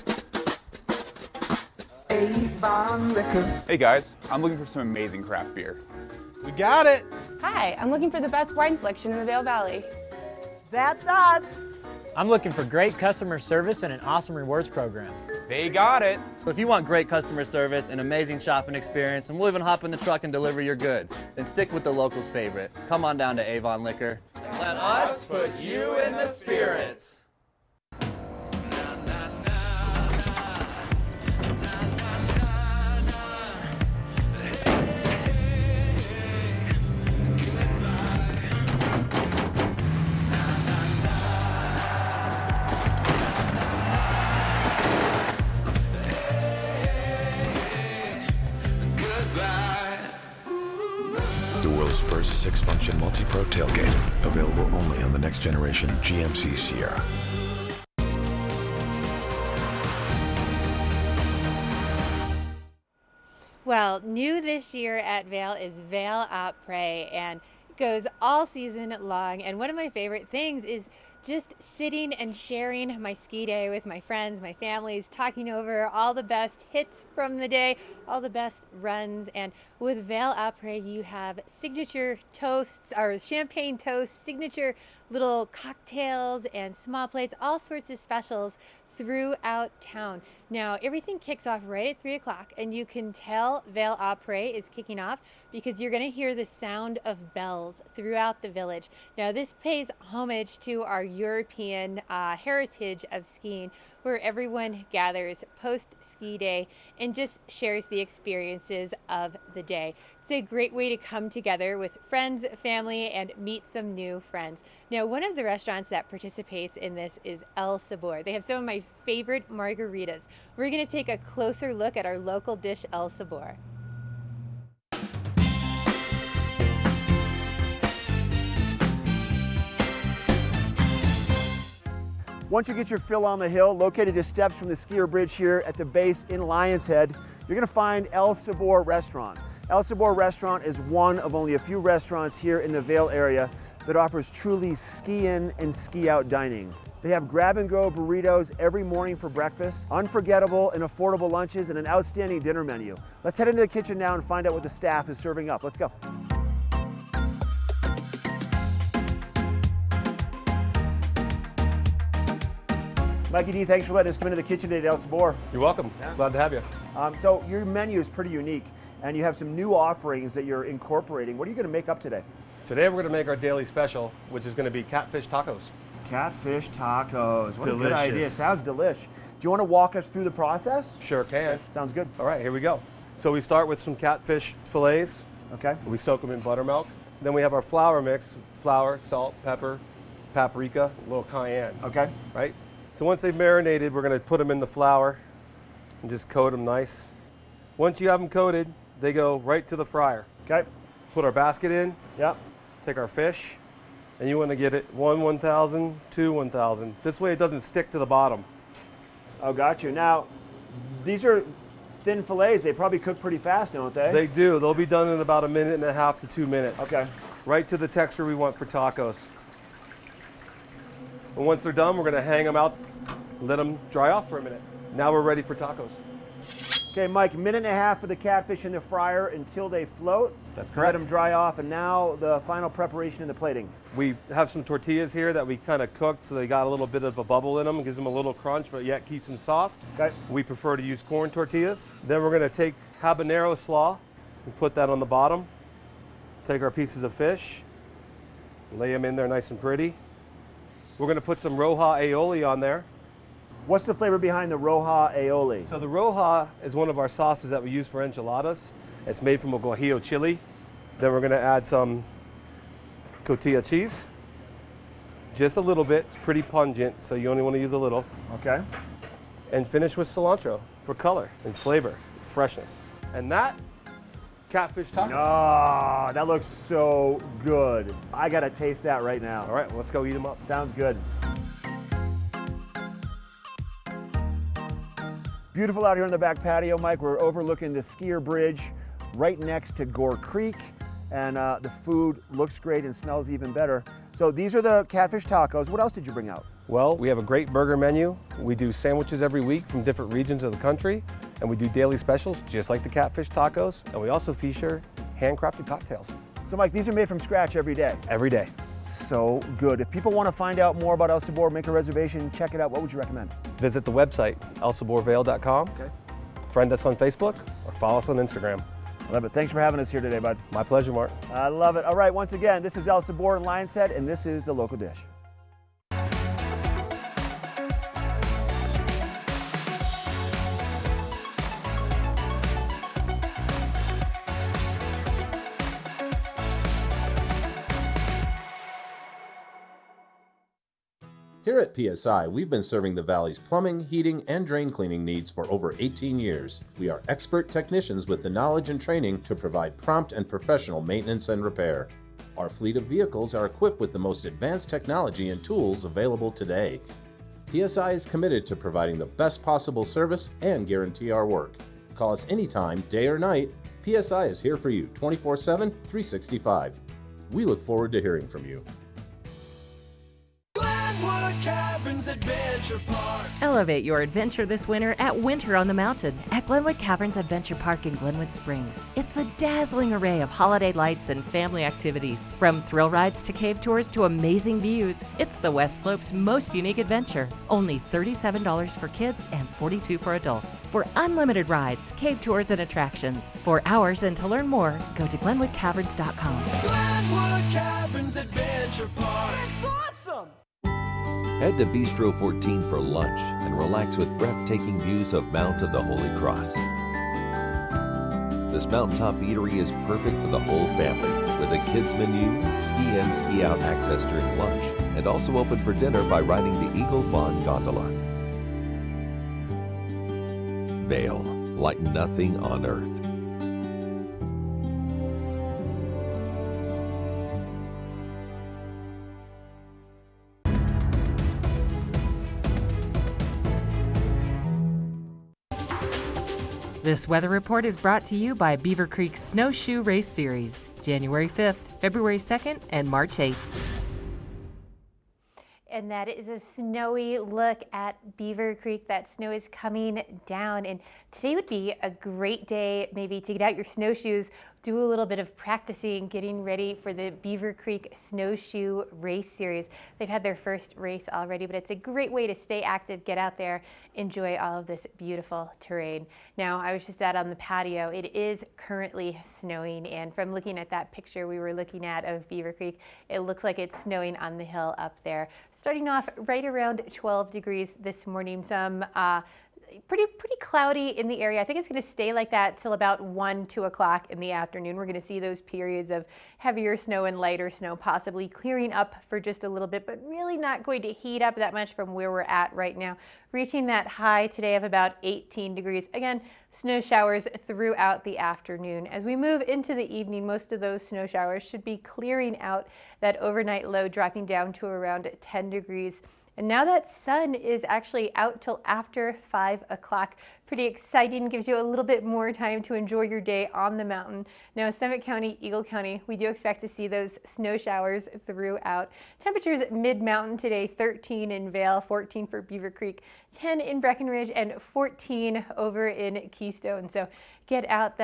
Avon Liquor. Hey guys, I'm looking for some amazing craft beer. We got it! Hi, I'm looking for the best wine selection in the Vail Valley. That's us! I'm looking for great customer service and an awesome rewards program. They got it! So if you want great customer service and amazing shopping experience, and we'll even hop in the truck and deliver your goods, then stick with the locals' favorite. Come on down to Avon Liquor. And let us put you in the spirits. The world's first 6-function multi-pro tailgate, available only on the next generation GMC Sierra. Well, new this year at Vail is Vail Après, and it goes all season long. And one of my favorite things is just sitting and sharing my ski day with my friends, my families, talking over all the best hits from the day, all the best runs. And with Vail Après, you have signature toasts, or champagne toasts, signature little cocktails and small plates, all sorts of specials throughout town. Now, everything kicks off right at 3 o'clock, and you can tell Vail Après is kicking off because you're going to hear the sound of bells throughout the village. Now, this pays homage to our European heritage of skiing, where everyone gathers post-ski day and just shares the experiences of the day. It's a great way to come together with friends, family, and meet some new friends. Now, one of the restaurants that participates in this is El Sabor. They have some of my favorite margaritas. We're going to take a closer look at our local dish, El Sabor. Once you get your fill on the hill, located just steps from the skier bridge here at the base in Lion's Head, you're going to find El Sabor Restaurant. El Sabor Restaurant is one of only a few restaurants here in the Vail area that offers truly ski-in and ski-out dining. They have grab-and-go burritos every morning for breakfast, unforgettable and affordable lunches, and an outstanding dinner menu. Let's head into the kitchen now and find out what the staff is serving up. Let's go. Mikey D, thanks for letting us come into the kitchen today at El Sabor. You're welcome. Glad to have you. So your menu is pretty unique, and you have some new offerings that you're incorporating. What are you going to make up today? Today we're going to make our daily special, which is going to be catfish tacos. Catfish tacos. What Delicious. a good idea. Sounds delish. Do you want to walk us through the process? Sure can. Sounds good. All right, here we go. So we start with some catfish fillets. Okay. We soak them in buttermilk. Then we have our flour mix: flour, salt, pepper, paprika, a little cayenne. Okay. Right? So once they've marinated, we're going to put them in the flour and just coat them nice. Once you have them coated, they go right to the fryer. Okay. Put our basket in. Yep. Take our fish, and you want to get it 1,000, 1,000. This way it doesn't stick to the bottom. Oh, got you. Now, these are thin fillets. They probably cook pretty fast, don't they? They do. They'll be done in about 1.5 to 2 minutes. Okay. Right to the texture we want for tacos. And once they're done, we're going to hang them out, let them dry off for a minute. Now we're ready for tacos. Okay, Mike, 1.5 minutes for the catfish in the fryer until they float. That's correct. Let them dry off, and now the final preparation in the plating. We have some tortillas here that we kind of cooked, so they got a little bit of a bubble in them. It gives them a little crunch, but yet keeps them soft. Okay. We prefer to use corn tortillas. Then we're going to take habanero slaw and put that on the bottom. Take our pieces of fish, lay them in there nice and pretty. We're going to put some Roja aioli on there. What's the flavor behind the Roja aioli? So the Roja is one of our sauces that we use for enchiladas. It's made from a guajillo chili. Then we're going to add some cotija cheese, Just a little bit. It's pretty pungent, so you only want to use a little. Okay. And finish with cilantro for color and flavor, freshness. And that, catfish taco. Oh, that looks so good. I gotta taste that right now. All right, let's go eat them up. Sounds good. Beautiful out here on the back patio, Mike. We're overlooking the skier bridge right next to Gore Creek, and the food looks great and smells even better. So these are the catfish tacos. What else did you bring out? Well, we have a great burger menu. We do sandwiches every week from different regions of the country, and we do daily specials just like the catfish tacos, and we also feature handcrafted cocktails. So Mike, these are made from scratch every day? Every day. So good. If people want to find out more about El Sabor, make a reservation, check it out, what would you recommend? Visit the website, elsaborvale.com. Okay. Friend us on Facebook or follow us on Instagram. Love it. Thanks for having us here today, bud. My pleasure, Mark. I love it. All right, once again, this is El Sabor in Lion's Head, and this is the local dish. Here at PSI, we've been serving the Valley's plumbing, heating, and drain cleaning needs for over 18 years. We are expert technicians with the knowledge and training to provide prompt and professional maintenance and repair. Our fleet of vehicles are equipped with the most advanced technology and tools available today. PSI is committed to providing the best possible service and guarantee our work. Call us anytime, day or night. PSI is here for you 24/7, 365. We look forward to hearing from you. Adventure Park. Elevate your adventure this winter at Winter on the Mountain at Glenwood Caverns Adventure Park in Glenwood Springs. It's a dazzling array of holiday lights and family activities. From thrill rides to cave tours to amazing views, it's the West Slope's most unique adventure. Only $37 for kids and $42 for adults. For unlimited rides, cave tours, and attractions. For hours and to learn more, go to glenwoodcaverns.com. Glenwood Caverns Adventure Park. It's awesome! Head to Bistro 14 for lunch and relax with breathtaking views of Mount of the Holy Cross. This mountaintop eatery is perfect for the whole family with a kids menu, ski in, ski out access during lunch, and also open for dinner by riding the Eagle Bond Gondola. Vail, like nothing on earth. This weather report is brought to you by Beaver Creek Snowshoe Race Series, January 5th, February 2nd, and March 8th. And that is a snowy look at Beaver Creek. That snow is coming down, and today would be a great day maybe to get out your snowshoes, do a little bit of practicing, getting ready for the Beaver Creek Snowshoe Race Series. They've had their first race already, but it's a great way to stay active, get out there, enjoy all of this beautiful terrain. Now, I was just out on the patio. It is currently snowing, and from looking at that picture we were looking at of Beaver Creek, it looks like it's snowing on the hill up there. Starting off right around 12 degrees this morning, some pretty cloudy in the area. I think it's going to stay like that till about 2 o'clock in the afternoon. We're going to see those periods of heavier snow and lighter snow possibly clearing up for just a little bit, but really not going to heat up that much from where we're at right now. Reaching that high today of about 18 degrees. Again, snow showers throughout the afternoon. As we move into the evening, most of those snow showers should be clearing out, that overnight low dropping down to around 10 degrees. And now that sun is actually out till after 5 o'clock. Pretty exciting, gives you a little bit more time to enjoy your day on the mountain. Now, Summit County, Eagle County, we do expect to see those snow showers throughout. Temperatures mid-mountain today, 13 in Vail, 14 for Beaver Creek, 10 in Breckenridge, and 14 over in Keystone. So get out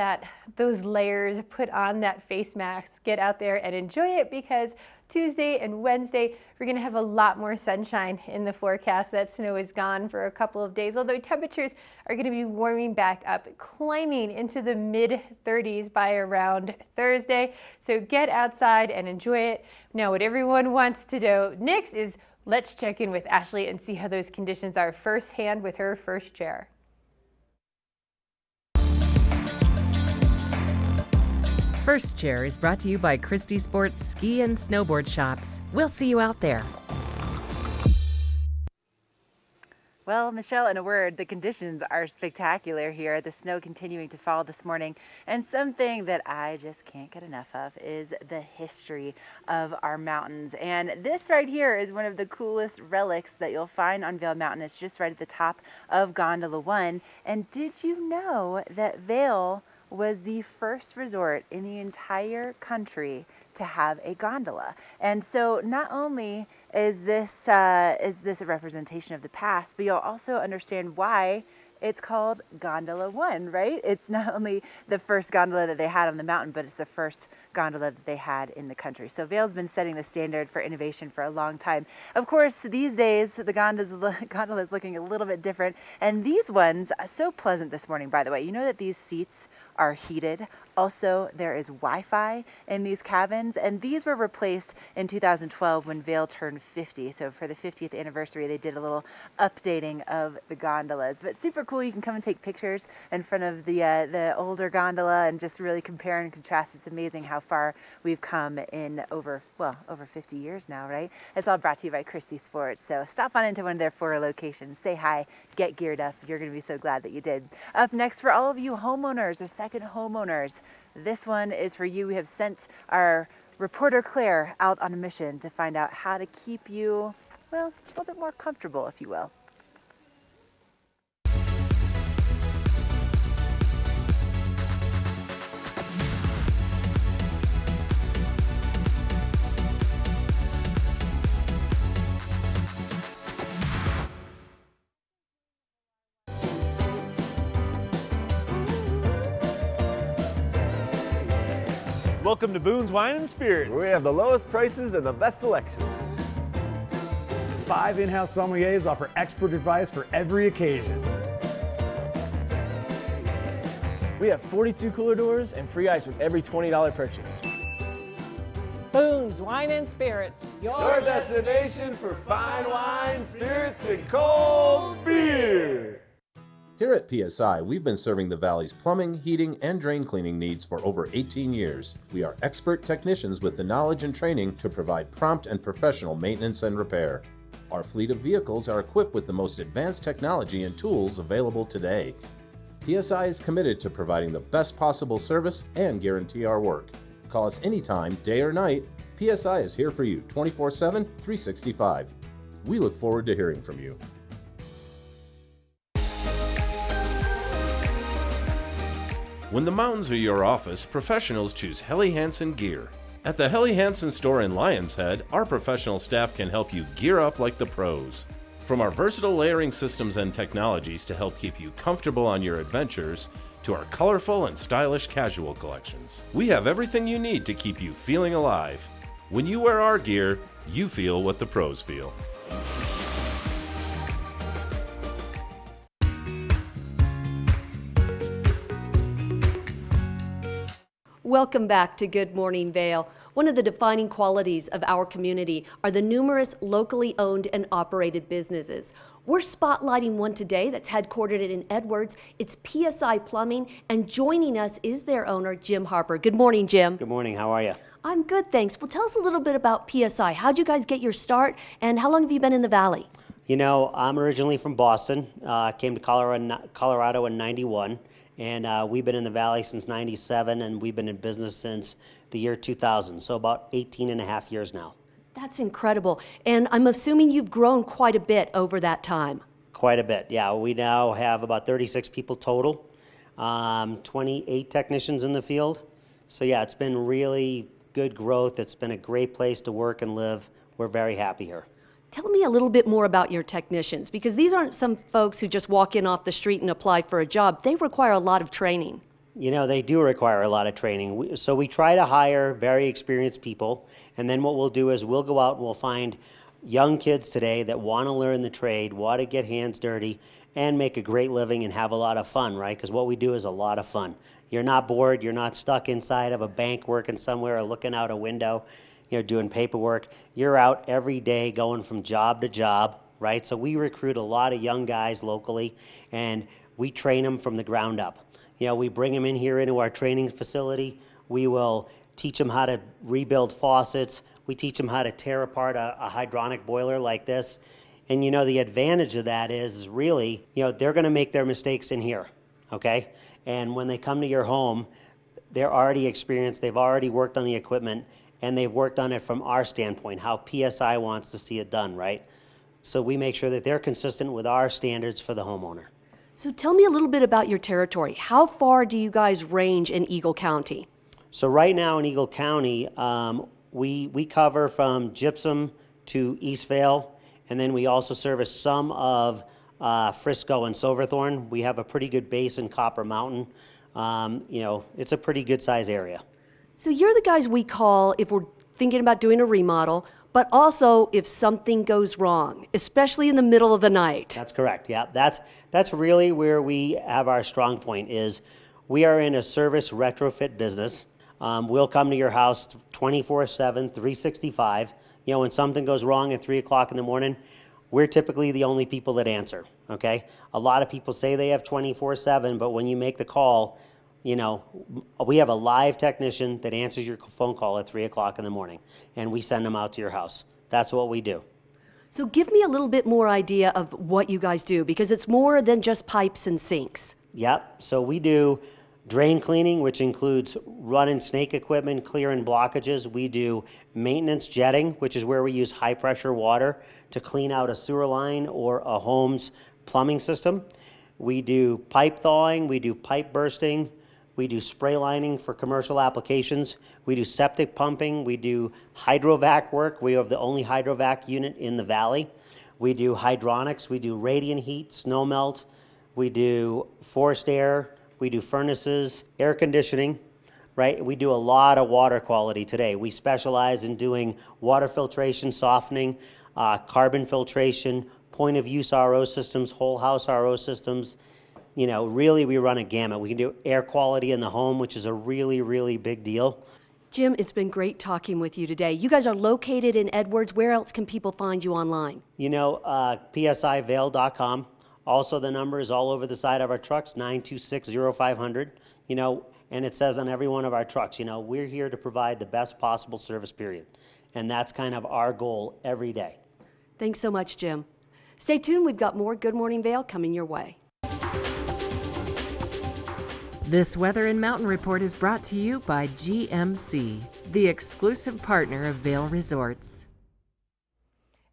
those layers, put on that face mask, get out there and enjoy it, because Tuesday and Wednesday, we're going to have a lot more sunshine in the forecast. That snow is gone for a couple of days, although temperatures are going to be warming back up, climbing into the mid-30s by around Thursday. So get outside and enjoy it. Now, what everyone wants to do next is let's check in with Ashley and see how those conditions are firsthand with her first chair. First Chair is brought to you by Christie Sports Ski and Snowboard Shops. We'll see you out there. Well, Michelle, in a word, the conditions are spectacular here. The snow continuing to fall this morning. And something that I just can't get enough of is the history of our mountains. And this right here is one of the coolest relics that you'll find on Vail Mountain. It's just right at the top of Gondola 1. And did you know that Vail was the first resort in the entire country to have a gondola? And so not only is this a representation of the past, but you'll also understand why it's called Gondola 1, right? It's not only the first gondola that they had on the mountain, but it's the first gondola that they had in the country. So Vail's been setting the standard for innovation for a long time. Of course, these days, the gondola is looking a little bit different. And these ones are so pleasant this morning, by the way. You know that these seats are heated. Also, there is Wi-Fi in these cabins, and these were replaced in 2012 when Vail turned 50. So for the 50th anniversary, they did a little updating of the gondolas. But super cool. You can come and take pictures in front of the older gondola and just really compare and contrast. It's amazing how far we've come in over 50 years now, right? It's all brought to you by Christie Sports. So stop on into one of their 4 locations, say hi, get geared up. You're going to be so glad that you did. Up next, for all of you homeowners or second homeowners, this one is for you. We have sent our reporter Claire out on a mission to find out how to keep you, well, a little bit more comfortable, if you will. Welcome to Boone's Wine and Spirits. We have the lowest prices and the best selection. 5 in-house sommeliers offer expert advice for every occasion. We have 42 cooler doors and free ice with every $20 purchase. Boone's Wine and Spirits. Your destination for fine wine, spirits, and cold beer. Here at PSI, we've been serving the Valley's plumbing, heating, and drain cleaning needs for over 18 years. We are expert technicians with the knowledge and training to provide prompt and professional maintenance and repair. Our fleet of vehicles are equipped with the most advanced technology and tools available today. PSI is committed to providing the best possible service and guarantee our work. Call us anytime, day or night. PSI is here for you 24/7, 365. We look forward to hearing from you. When the mountains are your office, professionals choose Helly Hansen Gear. At the Helly Hansen store in Lion's Head, our professional staff can help you gear up like the pros. From our versatile layering systems and technologies to help keep you comfortable on your adventures, to our colorful and stylish casual collections, we have everything you need to keep you feeling alive. When you wear our gear, you feel what the pros feel. Welcome back to Good Morning Vail. One of the defining qualities of our community are the numerous locally owned and operated businesses. We're spotlighting one today that's headquartered in Edwards. It's PSI Plumbing, and joining us is their owner, Jim Harper. Good morning, Jim. Good morning. How are you? I'm good, thanks. Well, tell us a little bit about PSI. How'd you guys get your start, and how long have you been in the Valley? You know, I'm originally from Boston. Came to Colorado in '91. And we've been in the Valley since '97, and we've been in business since the year 2000, so about 18 and a half years now. That's incredible. And I'm assuming you've grown quite a bit over that time. Quite a bit, yeah. We now have about 36 people total, 28 technicians in the field. So yeah, it's been really good growth. It's been a great place to work and live. We're very happy here. Tell me a little bit more about your technicians, because these aren't some folks who just walk in off the street and apply for a job. They require a lot of training. You know, they do require a lot of training. So we try to hire very experienced people, and then what we'll do is we'll go out and we'll find young kids today that want to learn the trade, want to get hands dirty, and make a great living and have a lot of fun, right? Because what we do is a lot of fun. You're not bored. You're not stuck inside of a bank working somewhere or looking out a window, you know, doing paperwork. You're out every day going from job to job, right? So we recruit a lot of young guys locally, and we train them from the ground up. You know, we bring them in here into our training facility. We will teach them how to rebuild faucets. We teach them how to tear apart a hydronic boiler like this. And the advantage of that is really, they're going to make their mistakes in here, okay? And when they come to your home, they're already experienced, they've already worked on the equipment, and they've worked on it from our standpoint, how PSI wants to see it done, right? So we make sure that they're consistent with our standards for the homeowner. So tell me a little bit about your territory. How far do you guys range in Eagle County? So right now in Eagle County, we cover from Gypsum to Eastvale, and then we also service some of Frisco and Silverthorne. We have a pretty good base in Copper Mountain. It's a pretty good size area. So you're the guys we call if we're thinking about doing a remodel, but also if something goes wrong, especially in the middle of the night. That's correct, yeah. That's really where we have our strong point is we are in a service retrofit business. We'll come to your house 24/7, 365. When something goes wrong at 3 o'clock in the morning, we're typically the only people that answer, okay? A lot of people say they have 24/7, but when you make the call, we have a live technician that answers your phone call at 3 o'clock in the morning, and we send them out to your house. That's what we do. So give me a little bit more idea of what you guys do, because it's more than just pipes and sinks. Yep, so we do drain cleaning, which includes run and snake equipment, clearing blockages. We do maintenance jetting, which is where we use high pressure water to clean out a sewer line or a home's plumbing system. We do pipe thawing, we do pipe bursting, we do spray lining for commercial applications, we do septic pumping, we do hydrovac work. We have the only hydrovac unit in the valley. We do hydronics, we do radiant heat, snow melt, we do forced air, we do furnaces, air conditioning, right? We do a lot of water quality today. We specialize in doing water filtration, softening, carbon filtration, point of use RO systems, whole house RO systems. Really we run a gamut. We can do air quality in the home, which is a really, really big deal. Jim, it's been great talking with you today. You guys are located in Edwards. Where else can people find you online? PSIVale.com. Also, the number is all over the side of our trucks, 926-0500. And it says on every one of our trucks, we're here to provide the best possible service, period. And that's kind of our goal every day. Thanks so much, Jim. Stay tuned. We've got more Good Morning Vail coming your way. This Weather and Mountain Report is brought to you by GMC, the exclusive partner of Vail Resorts.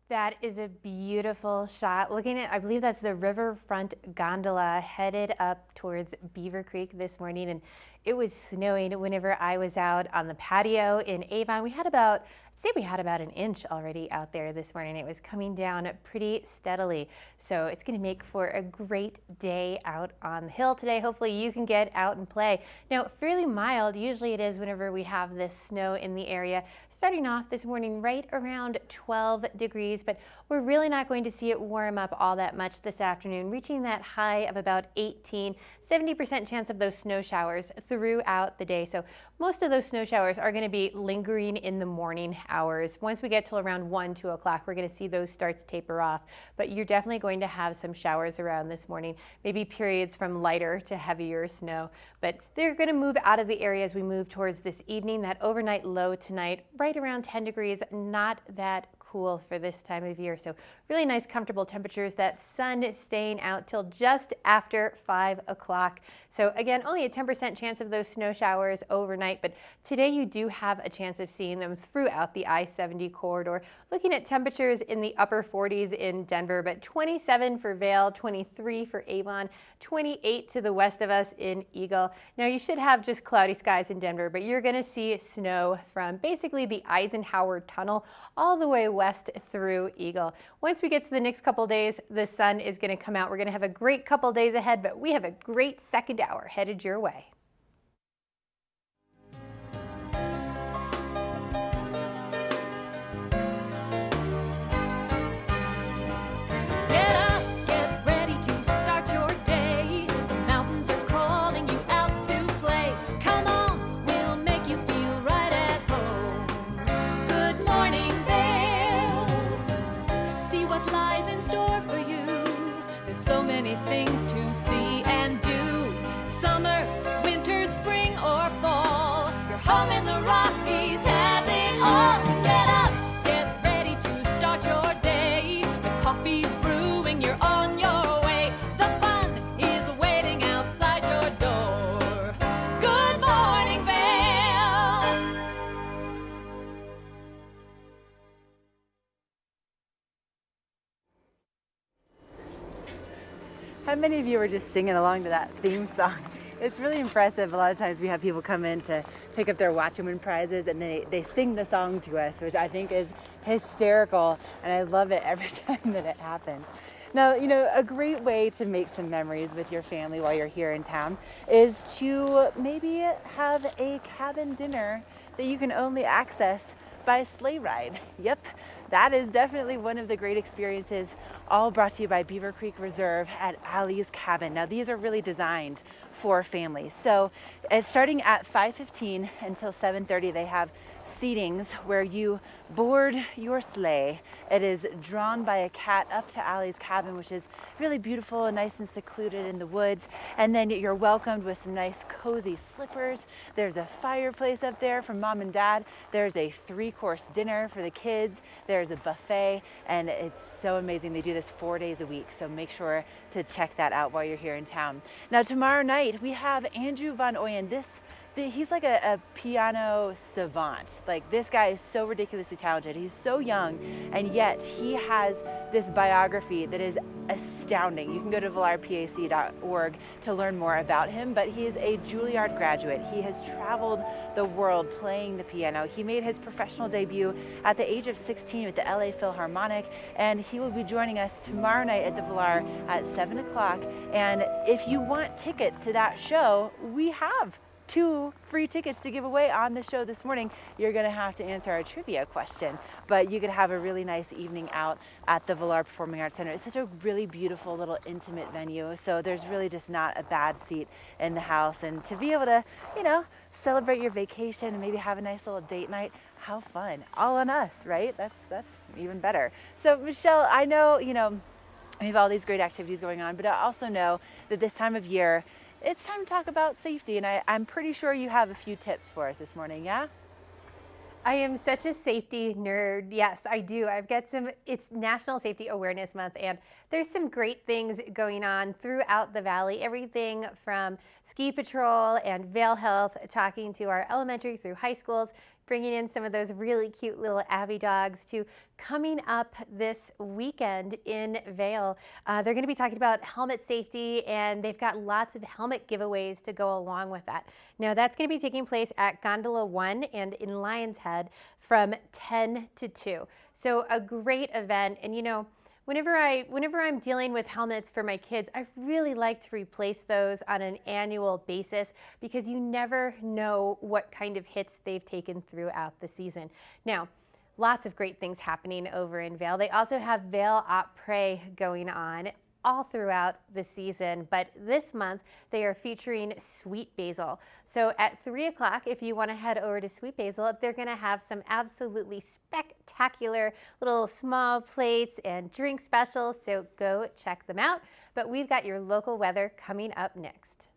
That is a beautiful shot. Looking at, I believe that's the riverfront gondola headed up towards Beaver Creek this morning, and it was snowing whenever I was out on the patio in Avon. We had about an inch already out there this morning. It was coming down pretty steadily. So it's going to make for a great day out on the hill today. Hopefully you can get out and play. Now, fairly mild, usually it is whenever we have this snow in the area. Starting off this morning right around 12 degrees, but we're really not going to see it warm up all that much this afternoon, reaching that high of about 18, 70% chance of those snow showers throughout the day. So most of those snow showers are going to be lingering in the morning hours. Once we get till around 1, 2 o'clock, we're going to see those start to taper off. But you're definitely going to have some showers around this morning, maybe periods from lighter to heavier snow. But they're going to move out of the area as we move towards this evening. That overnight low tonight, right around 10 degrees, not that cool for this time of year. So really nice, comfortable temperatures. That sun staying out till just after 5 o'clock. So again, only a 10% chance of those snow showers overnight, but today you do have a chance of seeing them throughout the I-70 corridor. Looking at temperatures in the upper 40s in Denver, but 27 for Vail, 23 for Avon, 28 to the west of us in Eagle. Now you should have just cloudy skies in Denver, but you're going to see snow from basically the Eisenhower Tunnel all the way west through Eagle. Once we get to the next couple days, the sun is going to come out. We're going to have a great couple days ahead, but we have a great second hour headed your way. Get up, get ready to start your day. The mountains are calling you out to play. Come on, we'll make you feel right at home. Good morning, Vail. See what lies in store for you. There's so many things to see and do. Summer, winter, many of you were just singing along to that theme song. It's really impressive. A lot of times we have people come in to pick up their Watch and Win prizes, and they sing the song to us, which I think is hysterical, and I love it every time that it happens. Now, you know, a great way to make some memories with your family while you're here in town is to maybe have a cabin dinner that you can only access by sleigh ride. Yep, that is definitely one of the great experiences, all brought to you by Beaver Creek Reserve at Allie's Cabin. Now, these are really designed for families. So starting at 5:15 until 7:30, they have seatings where you board your sleigh. It is drawn by a cat up to Allie's Cabin, which is really beautiful and nice and secluded in the woods. And then you're welcomed with some nice cozy slippers. There's a fireplace up there for mom and dad. There's a 3-course dinner for the kids. There's a buffet, and it's so amazing. They do this 4 days a week, so make sure to check that out while you're here in town. Now, tomorrow night we have Andrew Van Oyen. He's like a piano savant. Like, this guy is so ridiculously talented. He's so young, and yet he has this biography that is astounding. You can go to villarpac.org to learn more about him, but he is a Juilliard graduate. He has traveled the world playing the piano. He made his professional debut at the age of 16 with the LA Philharmonic, and he will be joining us tomorrow night at the Villar at 7 o'clock. And if you want tickets to that show, we have 2 free tickets to give away on the show this morning. You're going to have to answer our trivia question, but you could have a really nice evening out at the Villar Performing Arts Center. It's such a really beautiful little intimate venue, so there's really just not a bad seat in the house. And to be able to, you know, celebrate your vacation and maybe have a nice little date night, how fun. All on us, right? That's even better. So Michelle, I know, you know, we have all these great activities going on, but I also know that this time of year, it's time to talk about safety, and I'm pretty sure you have a few tips for us this morning, yeah? I am such a safety nerd. Yes, I do. I've got it's National Safety Awareness Month, and there's some great things going on throughout the valley. Everything from ski patrol and Vail Health, talking to our elementary through high schools, bringing in some of those really cute little Abby dogs, to coming up this weekend in Vail. They're going to be talking about helmet safety, and they've got lots of helmet giveaways to go along with that. Now, that's going to be taking place at Gondola 1 and in Lion's Head from 10 to 2. So a great event. And you know, whenever I'm dealing with helmets for my kids, I really like to replace those on an annual basis, because you never know what kind of hits they've taken throughout the season. Now, lots of great things happening over in Vail. They also have Vail Après going on all throughout the season, but this month they are featuring Sweet Basil. So at 3 o'clock, if you want to head over to Sweet Basil, they're going to have some absolutely spectacular little small plates and drink specials, so go check them out. But we've got your local weather coming up next.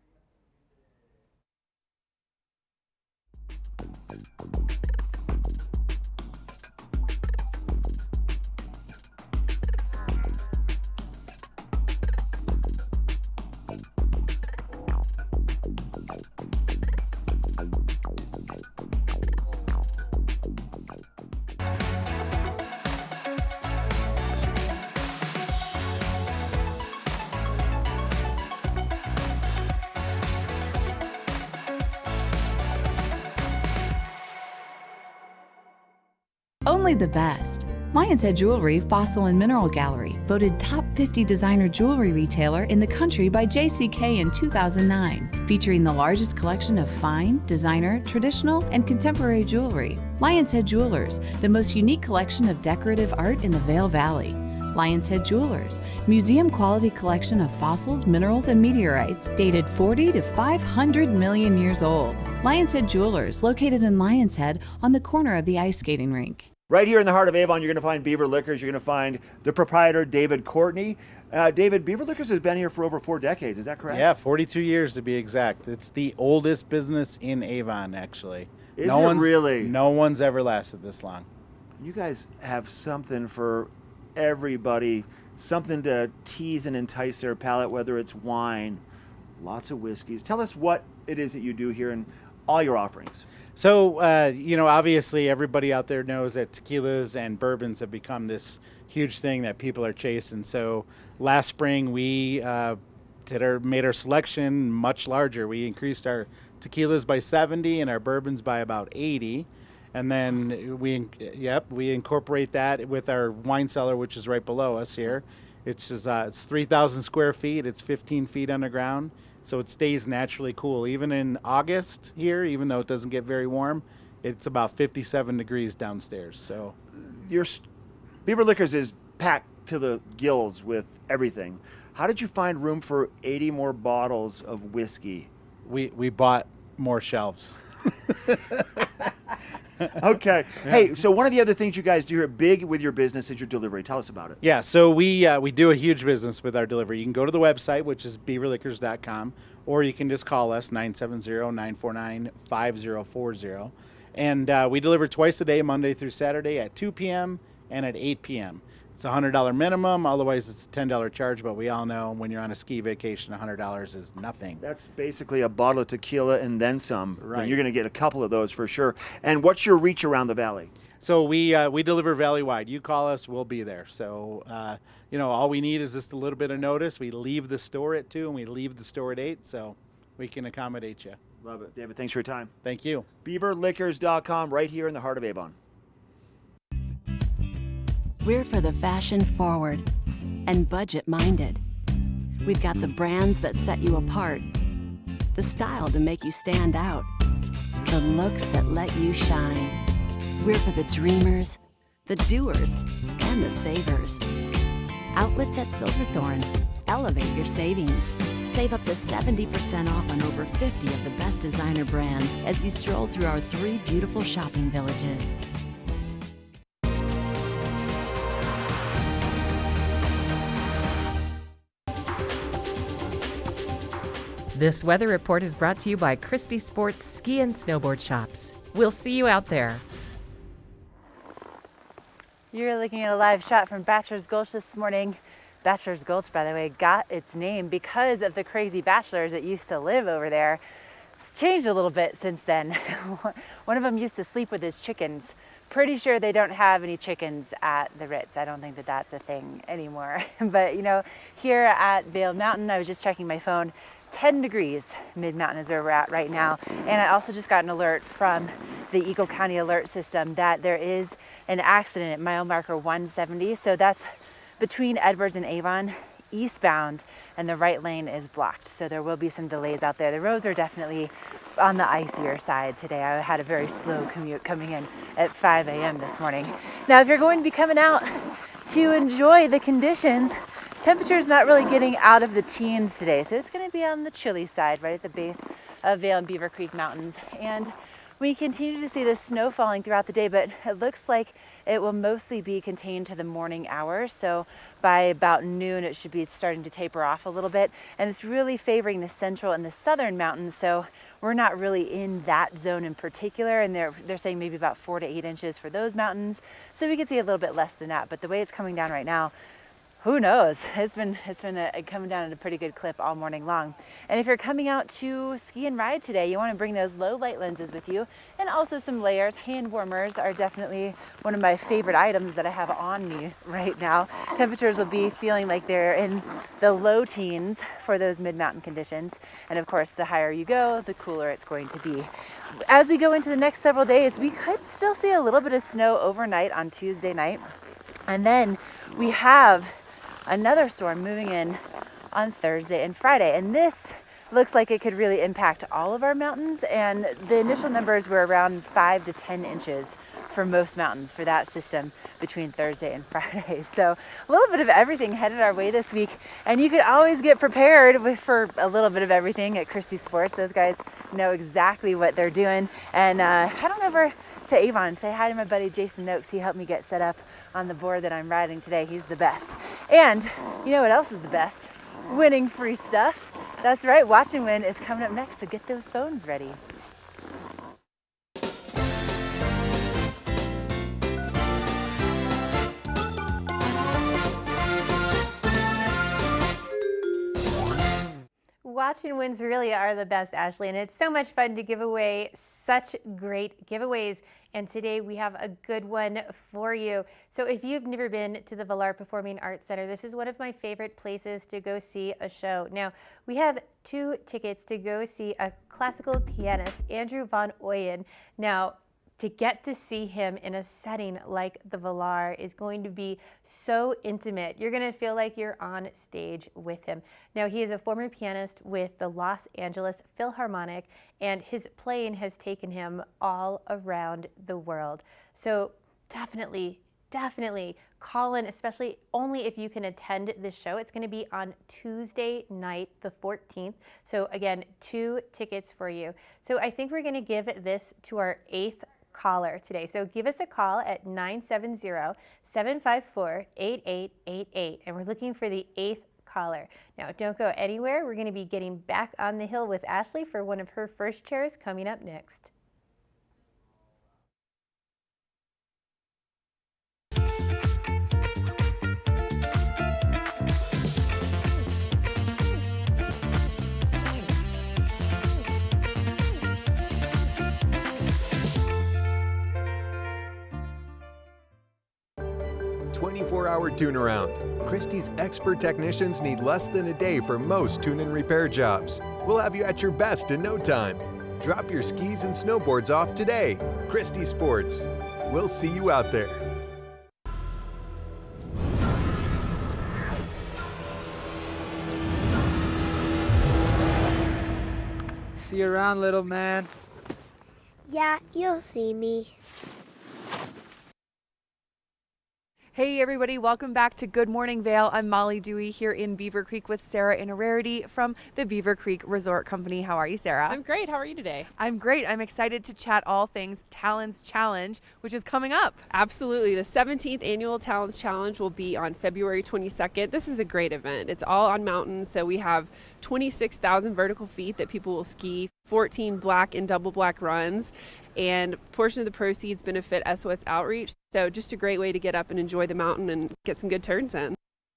Only the best. Lion's Head Jewelry Fossil and Mineral Gallery, voted top 50 designer jewelry retailer in the country by JCK in 2009, featuring the largest collection of fine, designer, traditional, and contemporary jewelry. Lion's Head Jewelers, the most unique collection of decorative art in the Vail Valley. Lion's Head Jewelers, museum quality collection of fossils, minerals, and meteorites dated 40 to 500 million years old. Lion's Head Jewelers, located in Lion's Head on the corner of the ice skating rink. Right here in the heart of Avon, you're going to find Beaver Liquors. You're going to find the proprietor, David Courtney. David, Beaver Liquors has been here for over 4 decades. Is that correct? Yeah, 42 years to be exact. It's the oldest business in Avon, actually. Is it really? No one's ever lasted this long. You guys have something for everybody, something to tease and entice their palate, whether it's wine, lots of whiskeys. Tell us what it is that you do here and all your offerings. So, you know, obviously everybody out there knows that tequilas and bourbons have become this huge thing that people are chasing. So last spring we made our selection much larger. We increased our tequilas by 70 and our bourbons by about 80. And then we incorporate that with our wine cellar, which is right below us here. It's 3,000 square feet. It's 15 feet underground, so it stays naturally cool. Even in August here, even though it doesn't get very warm, it's about 57 degrees downstairs. So, Your Beaver Liquors is packed to the gills with everything. How did you find room for 80 more bottles of whiskey? We bought more shelves. Okay. Hey, so one of the other things you guys do here big with your business is your delivery. Tell us about it. Yeah, so we do a huge business with our delivery. You can go to the website, which is beaverliquors.com, or you can just call us, 970-949-5040. And we deliver twice a day, Monday through Saturday at 2 p.m. and at 8 p.m. It's a $100 minimum, otherwise it's a $10 charge, but we all know when you're on a ski vacation, $100 is nothing. That's basically a bottle of tequila and then some. Right. And you're going to get a couple of those for sure. And what's your reach around the valley? So we deliver valley-wide. You call us, we'll be there. So, all we need is just a little bit of notice. We leave the store at 2 and we leave the store at 8, so we can accommodate you. Love it. David, thanks for your time. Thank you. BeaverLiquors.com, right here in the heart of Avon. We're for the fashion forward and budget minded. We've got the brands that set you apart, the style to make you stand out, the looks that let you shine. We're for the dreamers, the doers, and the savers. Outlets at Silverthorne. Elevate your savings. Save up to 70% off on over 50 of the best designer brands as you stroll through our 3 beautiful shopping villages. This weather report is brought to you by Christie Sports Ski and Snowboard Shops. We'll see you out there. You're looking at a live shot from Bachelor's Gulch this morning. Bachelor's Gulch, by the way, got its name because of the crazy bachelors that used to live over there. It's changed a little bit since then. One of them used to sleep with his chickens. Pretty sure they don't have any chickens at the Ritz. I don't think that that's a thing anymore. But here at Vail Mountain, I was just checking my phone. 10 degrees mid-mountain is where we're at right now. And I also just got an alert from the Eagle County Alert System that there is an accident at mile marker 170. So that's between Edwards and Avon, eastbound, and the right lane is blocked. So there will be some delays out there. The roads are definitely on the icier side today. I had a very slow commute coming in at 5 a.m. this morning. Now, if you're going to be coming out to enjoy the conditions, temperature's not really getting out of the teens today, so it's going to be on the chilly side right at the base of Vail and Beaver Creek Mountains. And we continue to see the snow falling throughout the day, but it looks like it will mostly be contained to the morning hours. So by about noon, it should be starting to taper off a little bit. And it's really favoring the central and the southern mountains. So we're not really in that zone in particular. And they're saying maybe about 4 to 8 inches for those mountains. So we could see a little bit less than that. But the way it's coming down right now, who knows? It's been coming down at a pretty good clip all morning long. And if you're coming out to ski and ride today, you want to bring those low light lenses with you, and also some layers. Hand warmers are definitely one of my favorite items that I have on me right now. Temperatures will be feeling like they're in the low teens for those mid-mountain conditions. And of course, the higher you go, the cooler it's going to be. As we go into the next several days, we could still see a little bit of snow overnight on Tuesday night. And then we have another storm moving in on Thursday and Friday, and this looks like it could really impact all of our mountains. And the initial numbers were around 5 to 10 inches for most mountains for that system between Thursday and Friday. So a little bit of everything headed our way this week, and you could always get prepared for a little bit of everything at Christie Sports. Those guys know exactly what they're doing. And head on over to Avon, say hi to my buddy Jason Noakes. He helped me get set up on the board that I'm riding today. He's the best. And you know what else is the best? Winning free stuff. That's right, Watch and Win is coming up next, so get those phones ready. watching wins really are the best, Ashley, and it's so much fun to give away such great giveaways. And today we have a good one for you. So if you've never been to the Villar Performing Arts Center, this is one of my favorite places to go see a show. Now, we have 2 tickets to go see a classical pianist, Andrew Van Ooyen. Now, to get to see him in a setting like the Villar is going to be so intimate. You're going to feel like you're on stage with him. Now, he is a former pianist with the Los Angeles Philharmonic, and his playing has taken him all around the world. So definitely call in, especially only if you can attend this show. It's going to be on Tuesday night, the 14th. So again, 2 tickets for you. So I think we're going to give this to our 8th caller today. So give us a call at 970-754-8888, and we're looking for the 8th caller. Now, don't go anywhere. We're going to be getting back on the hill with Ashley for one of her first chairs coming up next. Hour tune around. Christie's expert technicians need less than a day for most tune and repair jobs. We'll have you at your best in no time. Drop your skis and snowboards off today. Christie Sports. We'll see you out there. See you around, little man. Yeah, you'll see me. Hey everybody, welcome back to Good Morning Vail. I'm Molly Dewey here in Beaver Creek with Sarah and Rarity from the Beaver Creek Resort Company. How are you, Sarah? I'm great. How are you today? I'm great. I'm excited to chat all things Talons Challenge, which is coming up. Absolutely. The 17th Annual Talons Challenge will be on February 22nd. This is a great event. It's all on mountains, so we have 26,000 vertical feet that people will ski, 14 black and double black runs, and a portion of the proceeds benefit SOS Outreach. So just a great way to get up and enjoy the mountain and get some good turns in.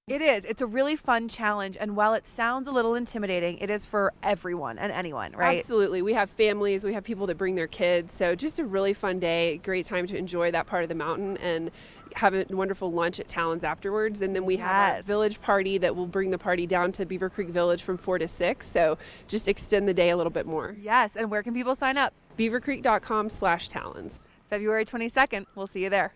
It is. It's a really fun challenge, and while it sounds a little intimidating, it is for everyone and anyone, right? Absolutely. We have families, we have people that bring their kids, so just a really fun day, great time to enjoy that part of the mountain and have a wonderful lunch at Talons afterwards. And then we have a village party that will bring the party down to Beaver Creek Village from 4 to 6, so just extend the day a little bit more. Yes, and where can people sign up? beavercreek.com/talons. February 22nd. We'll see you there.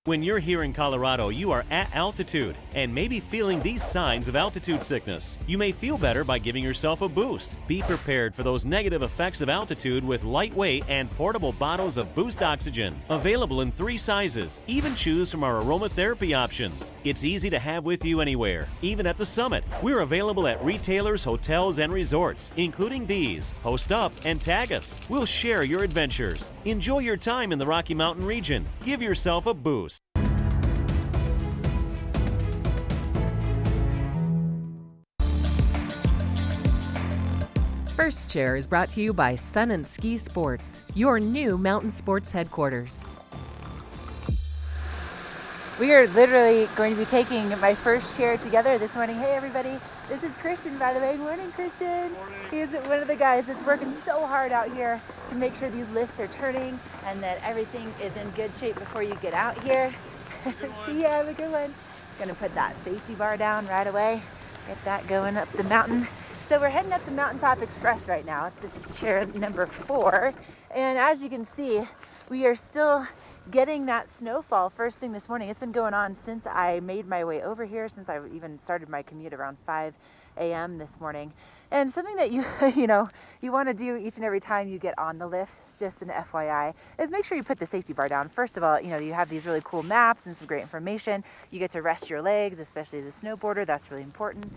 When you're here in Colorado, you are at altitude and maybe feeling these signs of altitude sickness. You may feel better by giving yourself a boost. Be prepared for those negative effects of altitude with lightweight and portable bottles of Boost Oxygen. Available in 3 sizes. Even choose from our aromatherapy options. It's easy to have with you anywhere, even at the summit. We're available at retailers, hotels, and resorts, including these. Post up and tag us. We'll share your adventures. Enjoy your time in the Rocky Mountain region. Give yourself a boost. First Chair is brought to you by Sun and Ski Sports, your new mountain sports headquarters. We are literally going to be taking my first chair together this morning. Hey everybody, this is Christian, by the way. Morning, Christian. Morning. He's one of the guys that's working so hard out here to make sure these lifts are turning and that everything is in good shape before you get out here. Yeah, have a good one. Gonna put that safety bar down right away. Get that going up the mountain. So we're heading up the Mountaintop Express right now. This is chair number 4. And as you can see, we are still getting that snowfall first thing this morning. It's been going on since I made my way over here, since I even started my commute around 5 a.m. this morning. And something that you want to do each and every time you get on the lift, just an FYI, is make sure you put the safety bar down. First of all, you have these really cool maps and some great information. You get to rest your legs, especially as a snowboarder. That's really important.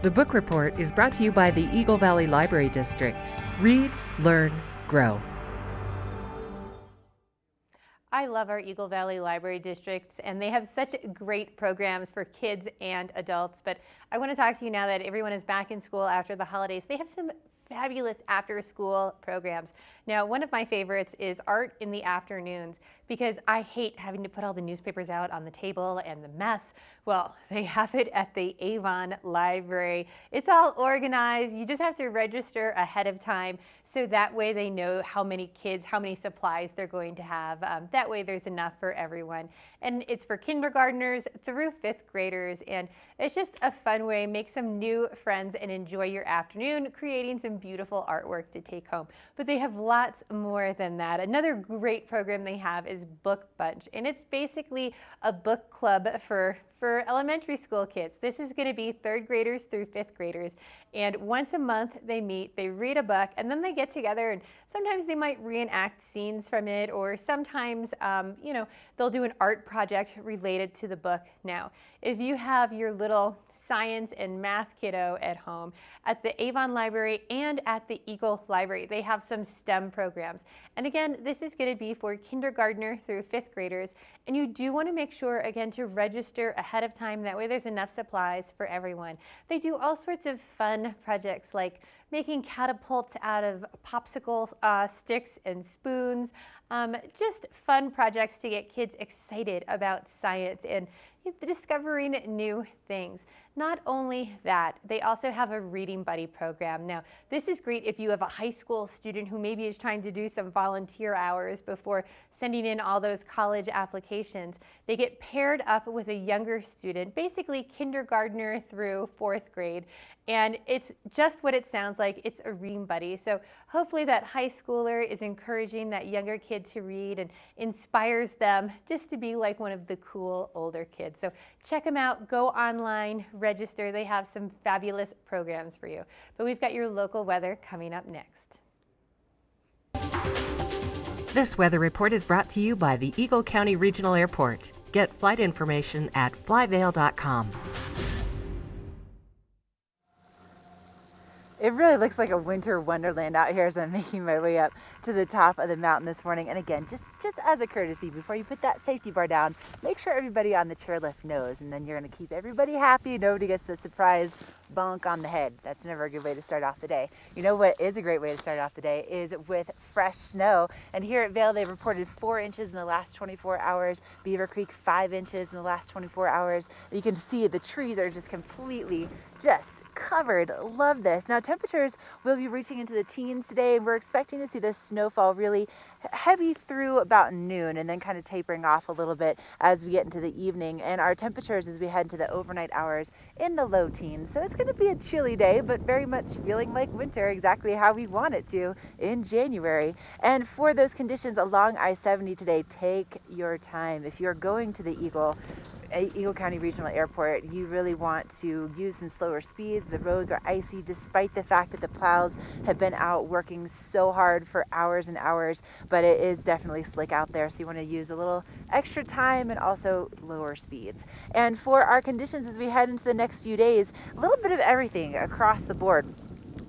The book report is brought to you by the Eagle Valley Library District. Read, learn, grow. I love our Eagle Valley Library Districts, and they have such great programs for kids and adults. But I want to talk to you now that everyone is back in school after the holidays. They have some fabulous after-school programs. Now, one of my favorites is art in the afternoons, because I hate having to put all the newspapers out on the table and the mess. Well, they have it at the Avon Library. It's all organized. You just have to register ahead of time, so that way they know how many kids, how many supplies they're going to have. That way there's enough for everyone. And it's for kindergartners through 5th graders, and it's just a fun way. Make some new friends and enjoy your afternoon creating some beautiful artwork to take home. But they have lots more than that. Another great program they have is Book Bunch, and it's basically a book club for elementary school kids. This is going to be 3rd graders through 5th graders, and once a month they meet, they read a book, and then they get together, and sometimes they might reenact scenes from it, or sometimes they'll do an art project related to the book. Now, if you have your little science and math kiddo at home, at the Avon Library and at the Eagle Library, they have some STEM programs. And again, this is going to be for kindergartner through 5th graders. And you do want to make sure, again, to register ahead of time. That way there's enough supplies for everyone. They do all sorts of fun projects like making catapults out of popsicle sticks and spoons. Just fun projects to get kids excited about science and discovering new things. Not only that, they also have a reading buddy program. Now, this is great if you have a high school student who maybe is trying to do some volunteer hours before sending in all those college applications. They get paired up with a younger student, basically kindergartner through 4th grade, and it's just what it sounds like. It's a reading buddy. So hopefully that high schooler is encouraging that younger kid to read and inspires them just to be like one of the cool older kids. So check them out, go online, register. They have some fabulous programs for you. But we've got your local weather coming up next. This weather report is brought to you by the Eagle County Regional Airport. Get flight information at flyvail.com. It really looks like a winter wonderland out here as I'm making my way up to the top of the mountain this morning. And again, just as a courtesy, before you put that safety bar down, make sure everybody on the chairlift knows, and then you're going to keep everybody happy. Nobody gets the surprise bonk on the head. That's never a good way to start off the day. You know what is a great way to start off the day is with fresh snow. And here at Vail, they've reported 4 inches in the last 24 hours. Beaver Creek, 5 inches in the last 24 hours. You can see the trees are just completely covered. Love this. Now, temperatures will be reaching into the teens today, and we're expecting to see this snowfall really heavy through about noon and then kind of tapering off a little bit as we get into the evening. And our temperatures as we head into the overnight hours in the low teens. So it's going to be a chilly day, but very much feeling like winter, exactly how we want it to in January. And for those conditions along I-70 today, take your time. If you're going to the Eagle County Regional Airport, you really want to use some slower speeds. The roads are icy despite the fact that the plows have been out working so hard for hours and hours, but it is definitely slick out there, so you want to use a little extra time and also lower speeds. And for our conditions as we head into the next few days, a little bit of everything across the board.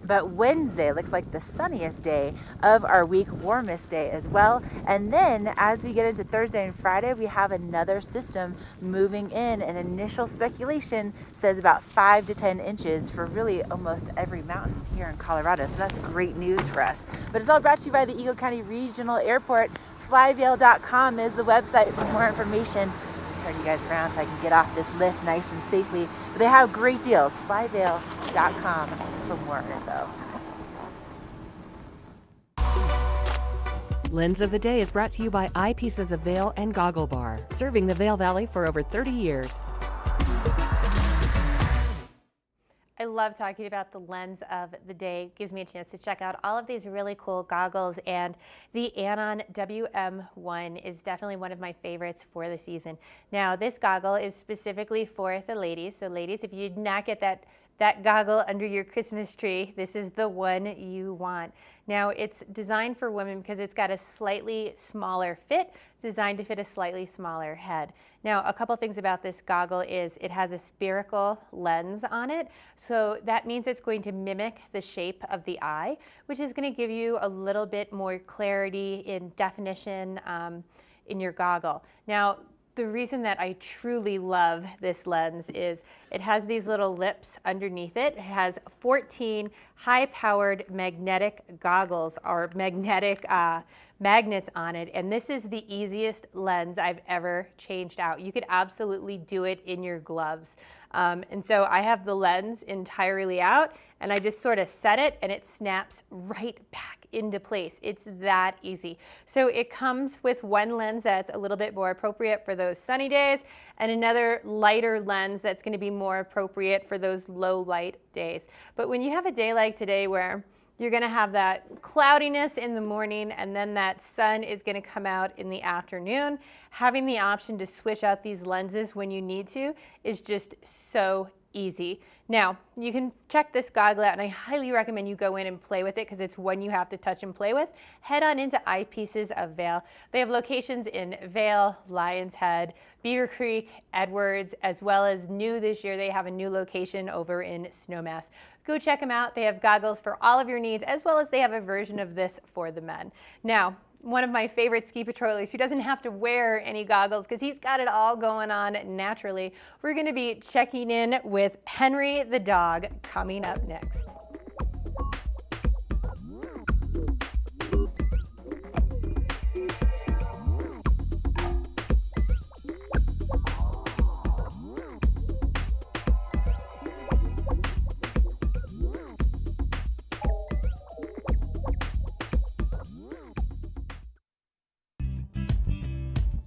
But Wednesday looks like the sunniest day of our week, warmest day as well. And then as we get into Thursday and Friday, we have another system moving in. And initial speculation says about 5 to 10 inches for really almost every mountain here in Colorado. So that's great news for us. But it's all brought to you by the Eagle County Regional Airport. Flyvail.com is the website for more information. Turn you guys around so I can get off this lift nice and safely. But they have great deals. Flyvail.com for more info. Lens of the Day is brought to you by Eyepieces of Vail and Goggle Bar, serving the Vail Valley for over 30 years. I love talking about the lens of the day. It gives me a chance to check out all of these really cool goggles, and the Anon WM1 is definitely one of my favorites for the season. Now, this goggle is specifically for the ladies. So ladies, if you did not get that that goggle under your Christmas tree, this is the one you want. Now, it's designed for women because it's got a slightly smaller fit, designed to fit a slightly smaller head. Now, a couple things about this goggle is it has a spherical lens on it, so that means it's going to mimic the shape of the eye, which is going to give you a little bit more clarity in definition in your goggle. Now, the reason that I truly love this lens is it has these little lips underneath it. It has 14 high-powered magnetic goggles or magnetic magnets on it, and this is the easiest lens I've ever changed out. You could absolutely do it in your gloves. And so I have the lens entirely out, and I just sort of set it and it snaps right back into place. It's that easy. So it comes with one lens that's a little bit more appropriate for those sunny days and another lighter lens that's going to be more appropriate for those low light days. But when you have a day like today where you're going to have that cloudiness in the morning and then that sun is going to come out in the afternoon, having the option to switch out these lenses when you need to is just so easy. Now, you can check this goggle out, and I highly recommend you go in and play with it because it's one you have to touch and play with. Head on into Eyepieces of Vail. They have locations in Vail, Lions Head, Beaver Creek, Edwards, as well as new this year, they have a new location over in Snowmass. Go check them out. They have goggles for all of your needs, as well as they have a version of this for the men. Now, one of my favorite ski patrollers who doesn't have to wear any goggles because he's got it all going on naturally. We're going to be checking in with Henry the dog coming up next.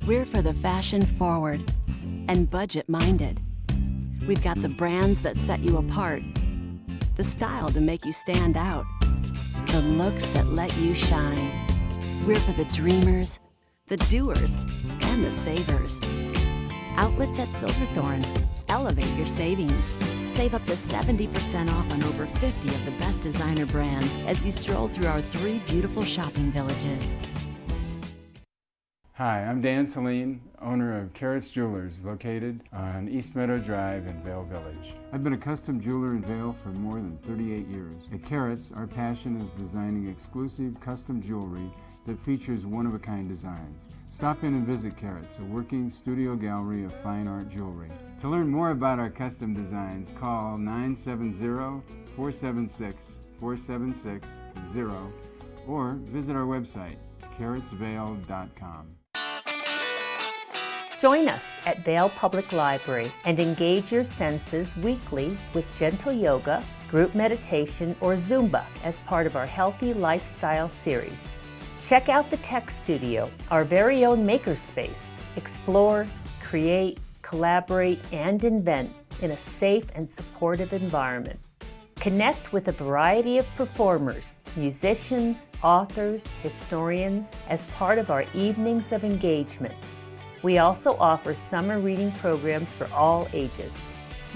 We're for the fashion forward and budget minded. We've got the brands that set you apart, the style to make you stand out, the looks that let you shine. We're for the dreamers, the doers, and the savers. Outlets at Silverthorne. Elevate your savings. Save up to 70% off on over 50 of the best designer brands as you stroll through our 3 beautiful shopping villages. Hi, I'm Dan Saline, owner of Carrots Jewelers, located on East Meadow Drive in Vail Village. I've been a custom jeweler in Vail for more than 38 years. At Carrots, our passion is designing exclusive custom jewelry that features one-of-a-kind designs. Stop in and visit Carrots, a working studio gallery of fine art jewelry. To learn more about our custom designs, call 970-476-4760 or visit our website, carrotsvail.com. Join us at Vail Public Library and engage your senses weekly with gentle yoga, group meditation, or Zumba as part of our Healthy Lifestyle series. Check out the Tech Studio, our very own makerspace. Explore, create, collaborate, and invent in a safe and supportive environment. Connect with a variety of performers, musicians, authors, historians as part of our evenings of engagement. We also offer summer reading programs for all ages.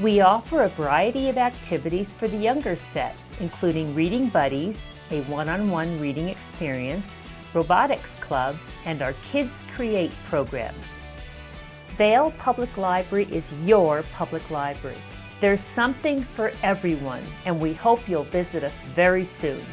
We offer a variety of activities for the younger set, including Reading Buddies, a one-on-one reading experience, Robotics Club, and our Kids Create programs. Vail Public Library is your public library. There's something for everyone, and we hope you'll visit us very soon.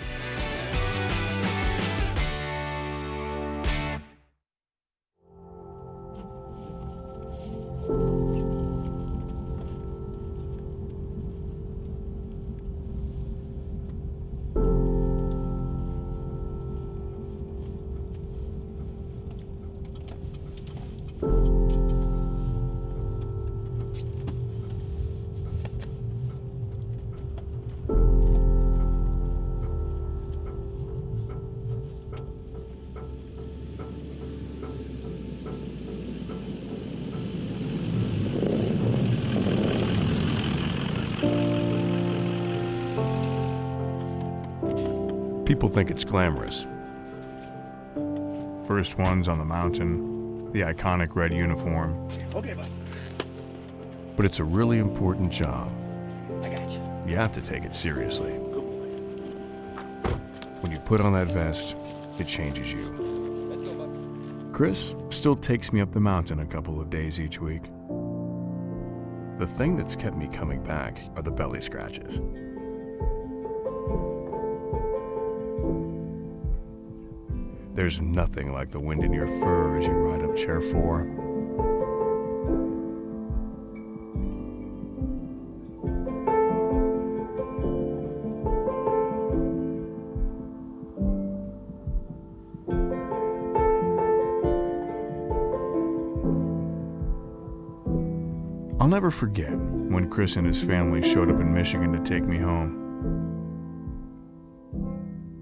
People think it's glamorous. First ones on the mountain, the iconic red uniform. Okay, bud. But it's a really important job. I got you. you have to take it seriously. When you put on that vest, it changes you. Chris still takes me up the mountain a couple of days each week. The thing that's kept me coming back are the belly scratches. There's nothing like the wind in your fur as you ride up Chair 4. I'll never forget when Chris and his family showed up in Michigan to take me home.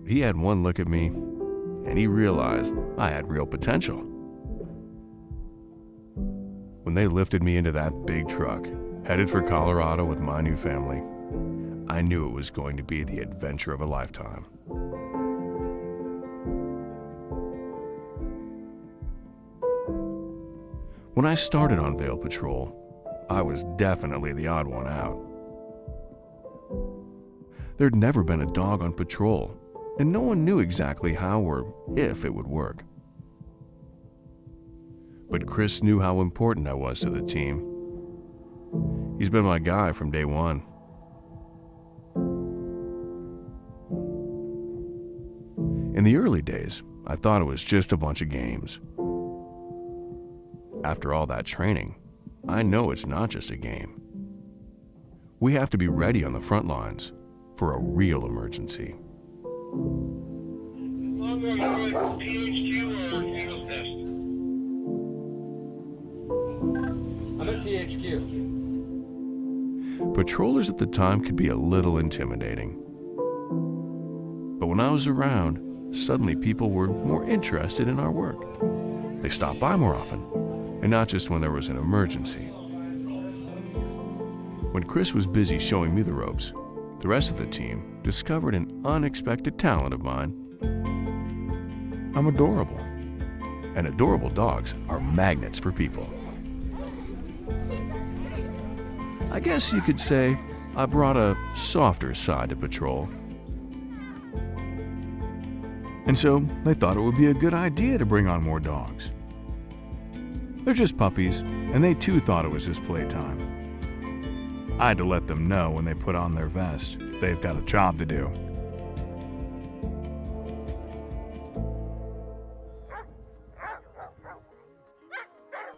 He had one look at me, and he realized I had real potential. When they lifted me into that big truck, headed for Colorado with my new family, I knew it was going to be the adventure of a lifetime. When I started on Vail Patrol, I was definitely the odd one out. There'd never been a dog on patrol, and no one knew exactly how or if it would work. But Chris knew how important I was to the team. He's been my guy from day one. In the early days, I thought it was just a bunch of games. After all that training, I know it's not just a game. We have to be ready on the front lines for a real emergency. I'm at THQ. Patrollers at the time could be a little intimidating. But when I was around, suddenly people were more interested in our work. They stopped by more often, and not just when there was an emergency. When Chris was busy showing me the ropes, the rest of the team discovered an unexpected talent of mine. I'm adorable, and adorable dogs are magnets for people. I guess you could say I brought a softer side to patrol. And so they thought it would be a good idea to bring on more dogs. They're just puppies, and they too thought it was just playtime. I had to let them know when they put on their vest, they've got a job to do.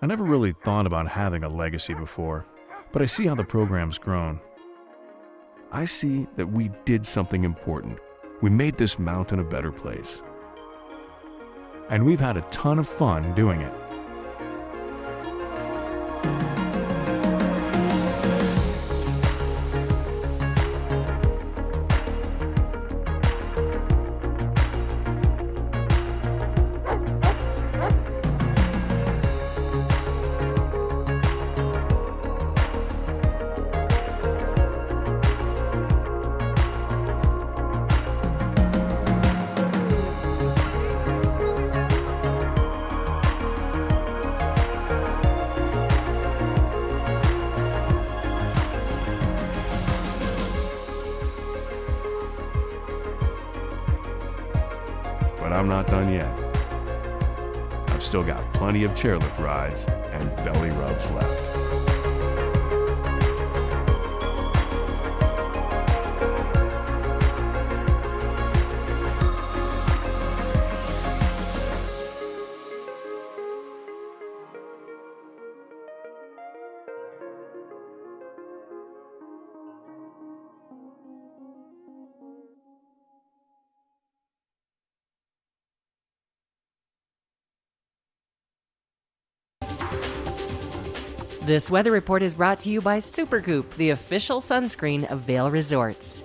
I never really thought about having a legacy before, but I see how the program's grown. I see that we did something important. We made this mountain a better place. And we've had a ton of fun doing it. But I'm not done yet. I've still got plenty of chairlift rides and belly rubs left. This weather report is brought to you by Supergoop, the official sunscreen of Vail Resorts.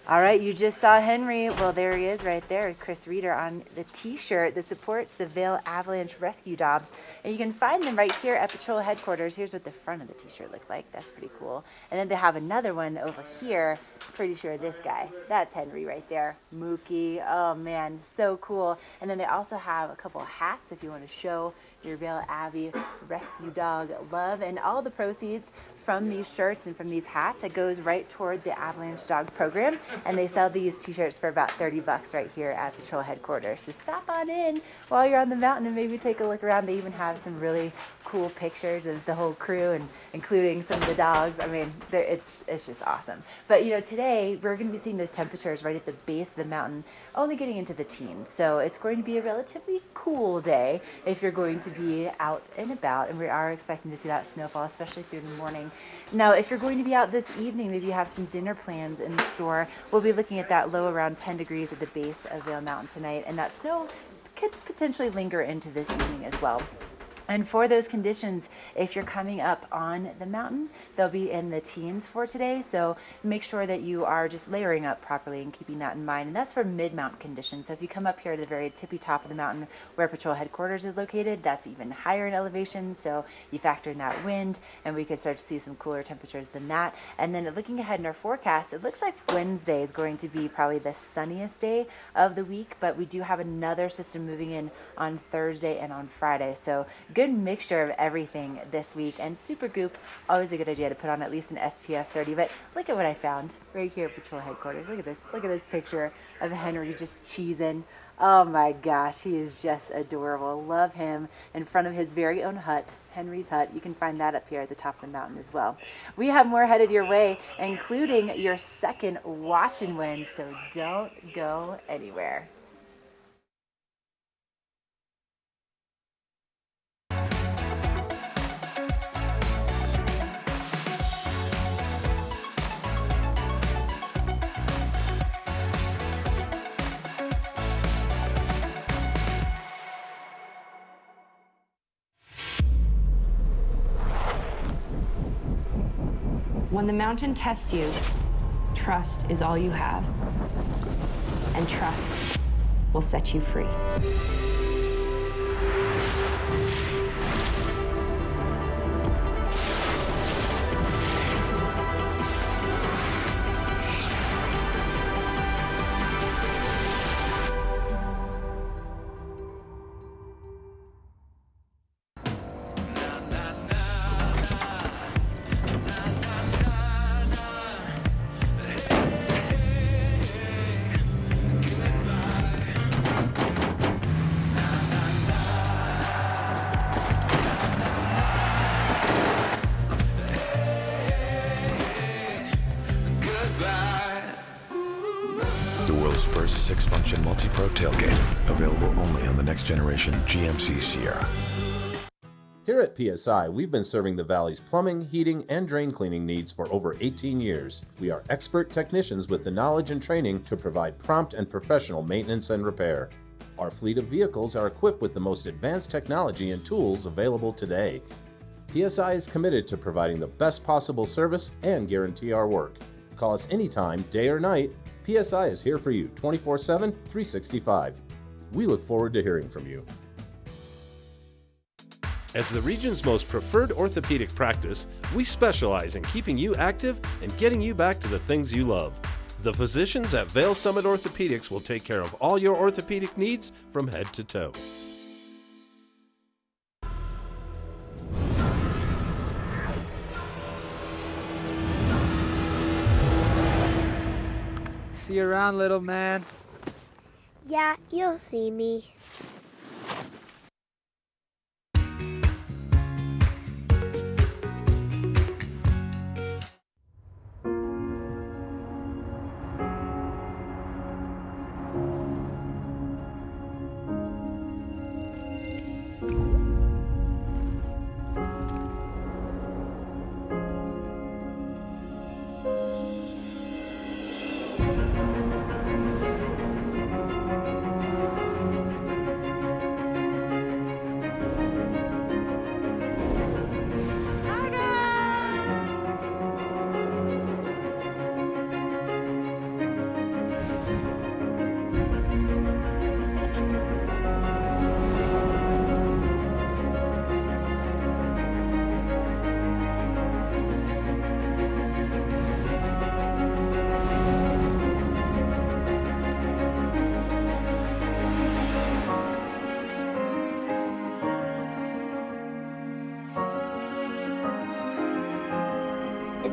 All right, you just saw Henry. Well, there he is right there, Chris Reeder, on the t-shirt that supports the Vail Avalanche Rescue Dogs. And you can find them right here at Patrol Headquarters. Here's what the front of the t-shirt looks like. That's pretty cool. And then they have another one over here. Pretty sure this guy. That's Henry right there. Mookie. Oh, man, so cool. And then they also have a couple of hats if you want to show your Vail Abbey Rescue Dog Love, and all the proceeds from these shirts and from these hats, it goes right toward the Avalanche Dog Program, and they sell these t-shirts for about $30 right here at Patrol Headquarters. So stop on in while you're on the mountain and maybe take a look around. They even have some really cool pictures of the whole crew, and including some of the dogs. I mean, it's just awesome. But you know, today we're going to be seeing those temperatures right at the base of the mountain, only getting into the teens. So it's going to be a relatively cool day if you're going to be out and about, and we are expecting to see that snowfall, especially through the morning. Now, if you're going to be out this evening, maybe you have some dinner plans in store, we'll be looking at that low around 10 degrees at the base of Vail Mountain tonight, and that snow could potentially linger into this evening as well. And for those conditions, if you're coming up on the mountain, they'll be in the teens for today. So make sure that you are just layering up properly and keeping that in mind. And that's for mid-mount conditions. So if you come up here to the very tippy top of the mountain where Patrol Headquarters is located, that's even higher in elevation. So you factor in that wind, and we could start to see some cooler temperatures than that. And then looking ahead in our forecast, it looks like Wednesday is going to be probably the sunniest day of the week, but we do have another system moving in on Thursday and on Friday. So good mixture of everything this week. And Super Goop, always a good idea to put on at least an SPF 30. But look at what I found right here at Patrol Headquarters. Look at this. Look at this picture of Henry just cheesing. Oh my gosh, he is just adorable. Love him in front of his very own hut, Henry's hut. You can find that up here at the top of the mountain as well. We have more headed your way, including your second watch and win, so don't go anywhere. When the mountain tests you, trust is all you have. And trust will set you free. The world's first 6-function multi-pro tailgate, available only on the next generation GMC Sierra. Here at PSI, we've been serving the Valley's plumbing, heating, and drain cleaning needs for over 18 years. We are expert technicians with the knowledge and training to provide prompt and professional maintenance and repair. Our fleet of vehicles are equipped with the most advanced technology and tools available today. PSI is committed to providing the best possible service and guarantee our work. Call us anytime, day or night. PSI is here for you 24/7, 365. We look forward to hearing from you. As the region's most preferred orthopedic practice, we specialize in keeping you active and getting you back to the things you love. The physicians at Vail Summit Orthopedics will take care of all your orthopedic needs from head to toe. See you around, little man. Yeah, you'll see me.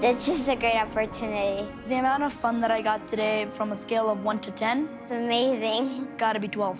It's just a great opportunity. The amount of fun that I got today from a scale of 1 to 10, It's amazing. gotta be 12.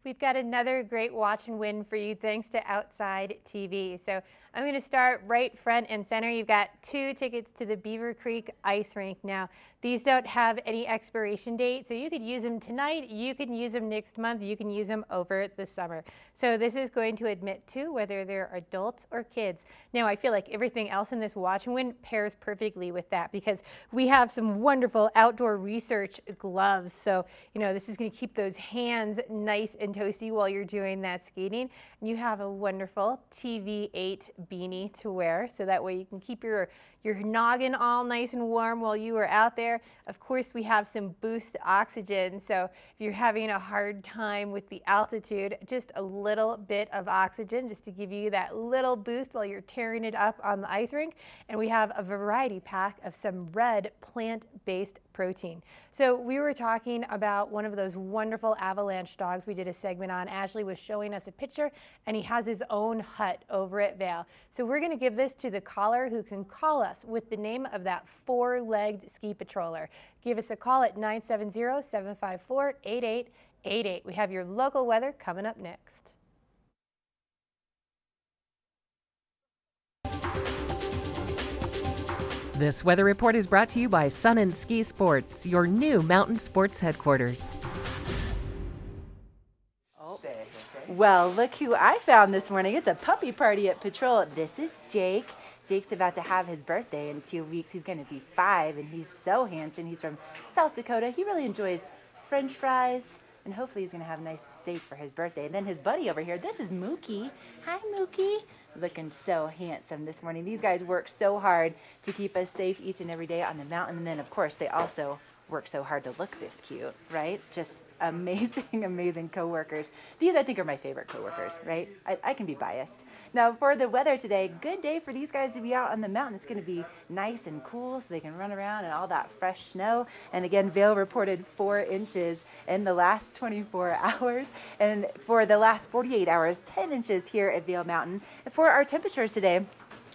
We've got another great watch and win for you thanks to Outside TV. So I'm going to start right front and center. You've got 2 tickets to the Beaver Creek Ice Rink. Now, these don't have any expiration date, so you could use them tonight, you can use them next month, you can use them over the summer. So this is going to admit to whether they're adults or kids. Now, I feel like everything else in this watch and win pairs perfectly with that because we have some wonderful outdoor research gloves. So, you know, this is going to keep those hands nice and toasty while you're doing that skating. And you have a wonderful TV8 beanie to wear, so that way you can keep your noggin all nice and warm while you are out there. Of course, we have some boost oxygen, so if you're having a hard time with the altitude, just a little bit of oxygen just to give you that little boost while you're tearing it up on the ice rink. And we have a variety pack of some red plant-based protein. So we were talking about one of those wonderful avalanche dogs we did a segment on. Ashley was showing us a picture, and he has his own hut over at Vail. So we're going to give this to the caller who can call us with the name of that 4-legged ski patroller. Give us a call at 970-754-8888. We have your local weather coming up next. This weather report is brought to you by Sun and Ski Sports, your new mountain sports headquarters. Well, look who I found this morning. It's a puppy party at Patrol. This is Jake. Jake's about to have his birthday in 2 weeks. He's going to be 5, and he's so handsome. He's from South Dakota. He really enjoys French fries, and hopefully he's going to have a nice steak for his birthday. And then his buddy over here, this is Mookie. Hi, Mookie. Looking so handsome this morning. These guys work so hard to keep us safe each and every day on the mountain. And then, of course, they also work so hard to look this cute, right? Just amazing, amazing coworkers. These, I think, are my favorite coworkers, right? I can be biased. Now, for the weather today, good day for these guys to be out on the mountain. It's going to be nice and cool so they can run around in all that fresh snow. And again, Vail reported 4 inches in the last 24 hours. And for the last 48 hours, 10 inches here at Vail Mountain. And for our temperatures today,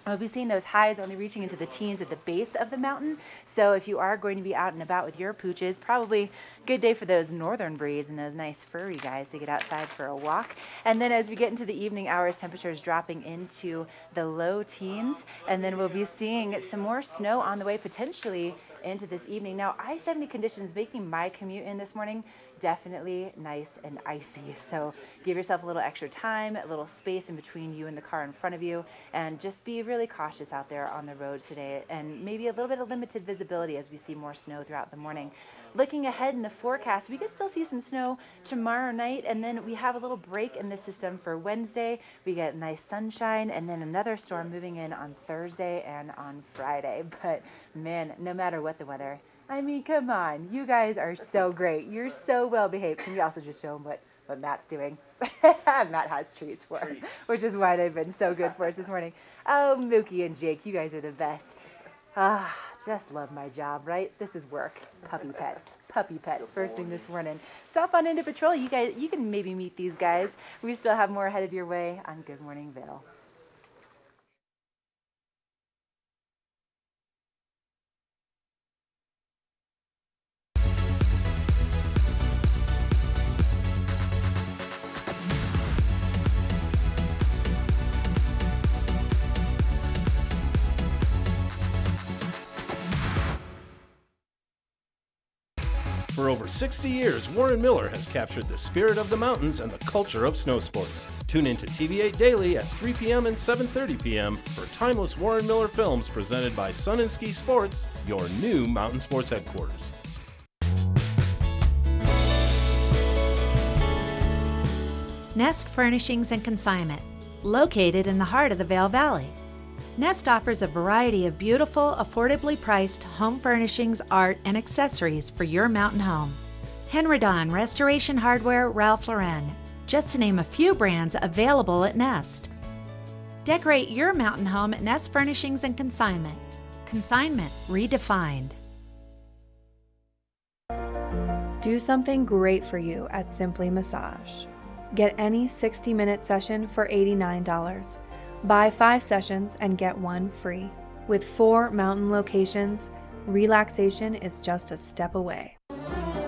we'll be seeing those highs only reaching into the teens at the base of the mountain. So if you are going to be out and about with your pooches, probably a good day for those northern breeds and those nice furry guys to get outside for a walk. And then as we get into the evening hours, temperatures dropping into the low teens. And then we'll be seeing some more snow on the way potentially into this evening. Now, I-70 conditions making my commute in this morning definitely nice and icy. So give yourself a little extra time, a little space in between you and the car in front of you, and just be really cautious out there on the roads today, and maybe a little bit of limited visibility as we see more snow throughout the morning. Looking ahead in the forecast, we could still see some snow tomorrow night, and then we have a little break in the system for Wednesday. We get nice sunshine, and then another storm moving in on Thursday and on Friday. But man, no matter what the weather, I mean, come on, you guys are so great. You're so well behaved. Can we also just show them what what Matt's doing. Matt has treats for us, which is why they've been so good for us this morning. Oh, Mookie and Jake, you guys are the best. Just love my job, right? This is work. Puppy pets, first thing this morning. Stop on into patrol. You guys, you can maybe meet these guys. We still have more headed your way on Good Morning Vail. For over 60 years, Warren Miller has captured the spirit of the mountains and the culture of snow sports. Tune in to TV8 Daily at 3 p.m. and 7:30 p.m. for timeless Warren Miller films presented by Sun and Ski Sports, your new mountain sports headquarters. Nest Furnishings and Consignment, located in the heart of the Vail Valley. Nest offers a variety of beautiful, affordably priced home furnishings, art, and accessories for your mountain home. Henredon, Restoration Hardware, Ralph Lauren, just to name a few brands available at Nest. Decorate your mountain home at Nest Furnishings and Consignment. Consignment redefined. Do something great for you at Simply Massage. Get any 60-minute session for $89. Buy 5 sessions and get 1 free. With 4 mountain locations, relaxation is just a step away.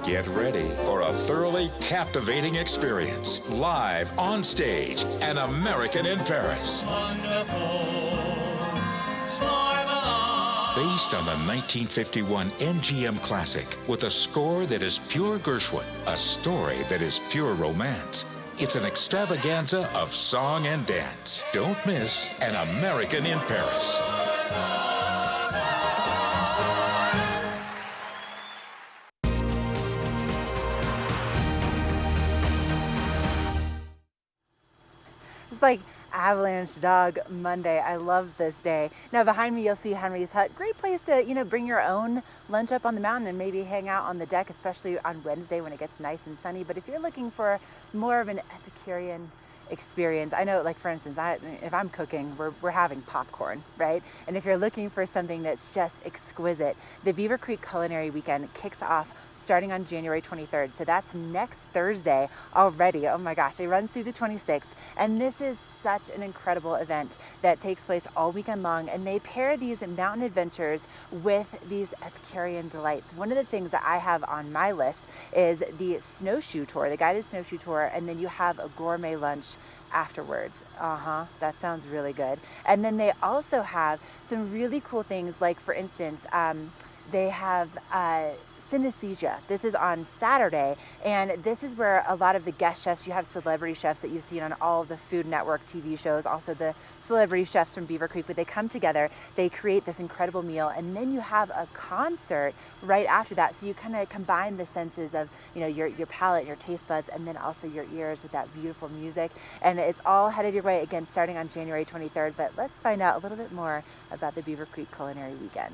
Get ready for a thoroughly captivating experience. Live on stage, An American in Paris. Based on the 1951 MGM classic, with a score that is pure Gershwin, a story that is pure romance. It's an extravaganza of song and dance. Don't miss An American in Paris. It's like Avalanche Dog Monday. I love this day. Now behind me you'll see Henry's Hut. Great place to, bring your own lunch up on the mountain and maybe hang out on the deck, especially on Wednesday when it gets nice and sunny. But if you're looking for more of an Epicurean experience, I know, like for instance, if I'm cooking, we're having popcorn, right? And if you're looking for something that's just exquisite, the Beaver Creek Culinary Weekend kicks off starting on January 23rd. So that's next Thursday already. Oh my gosh, it runs through the 26th. And this is such an incredible event that takes place all weekend long, and they pair these mountain adventures with these Epicurean delights. One of the things that I have on my list is the snowshoe tour, the guided snowshoe tour, and then you have a gourmet lunch afterwards. That sounds really good. And then they also have some really cool things, like for instance, they have synesthesia. This is on Saturday, and this is where a lot of the guest chefs, you have celebrity chefs that you've seen on all of the Food Network TV shows, also the celebrity chefs from Beaver Creek, but they come together, they create this incredible meal, and then you have a concert right after that. So you kind of combine the senses of, your palate, your taste buds, and then also your ears with that beautiful music. And it's all headed your way, again, starting on January 23rd. But let's find out a little bit more about the Beaver Creek Culinary Weekend.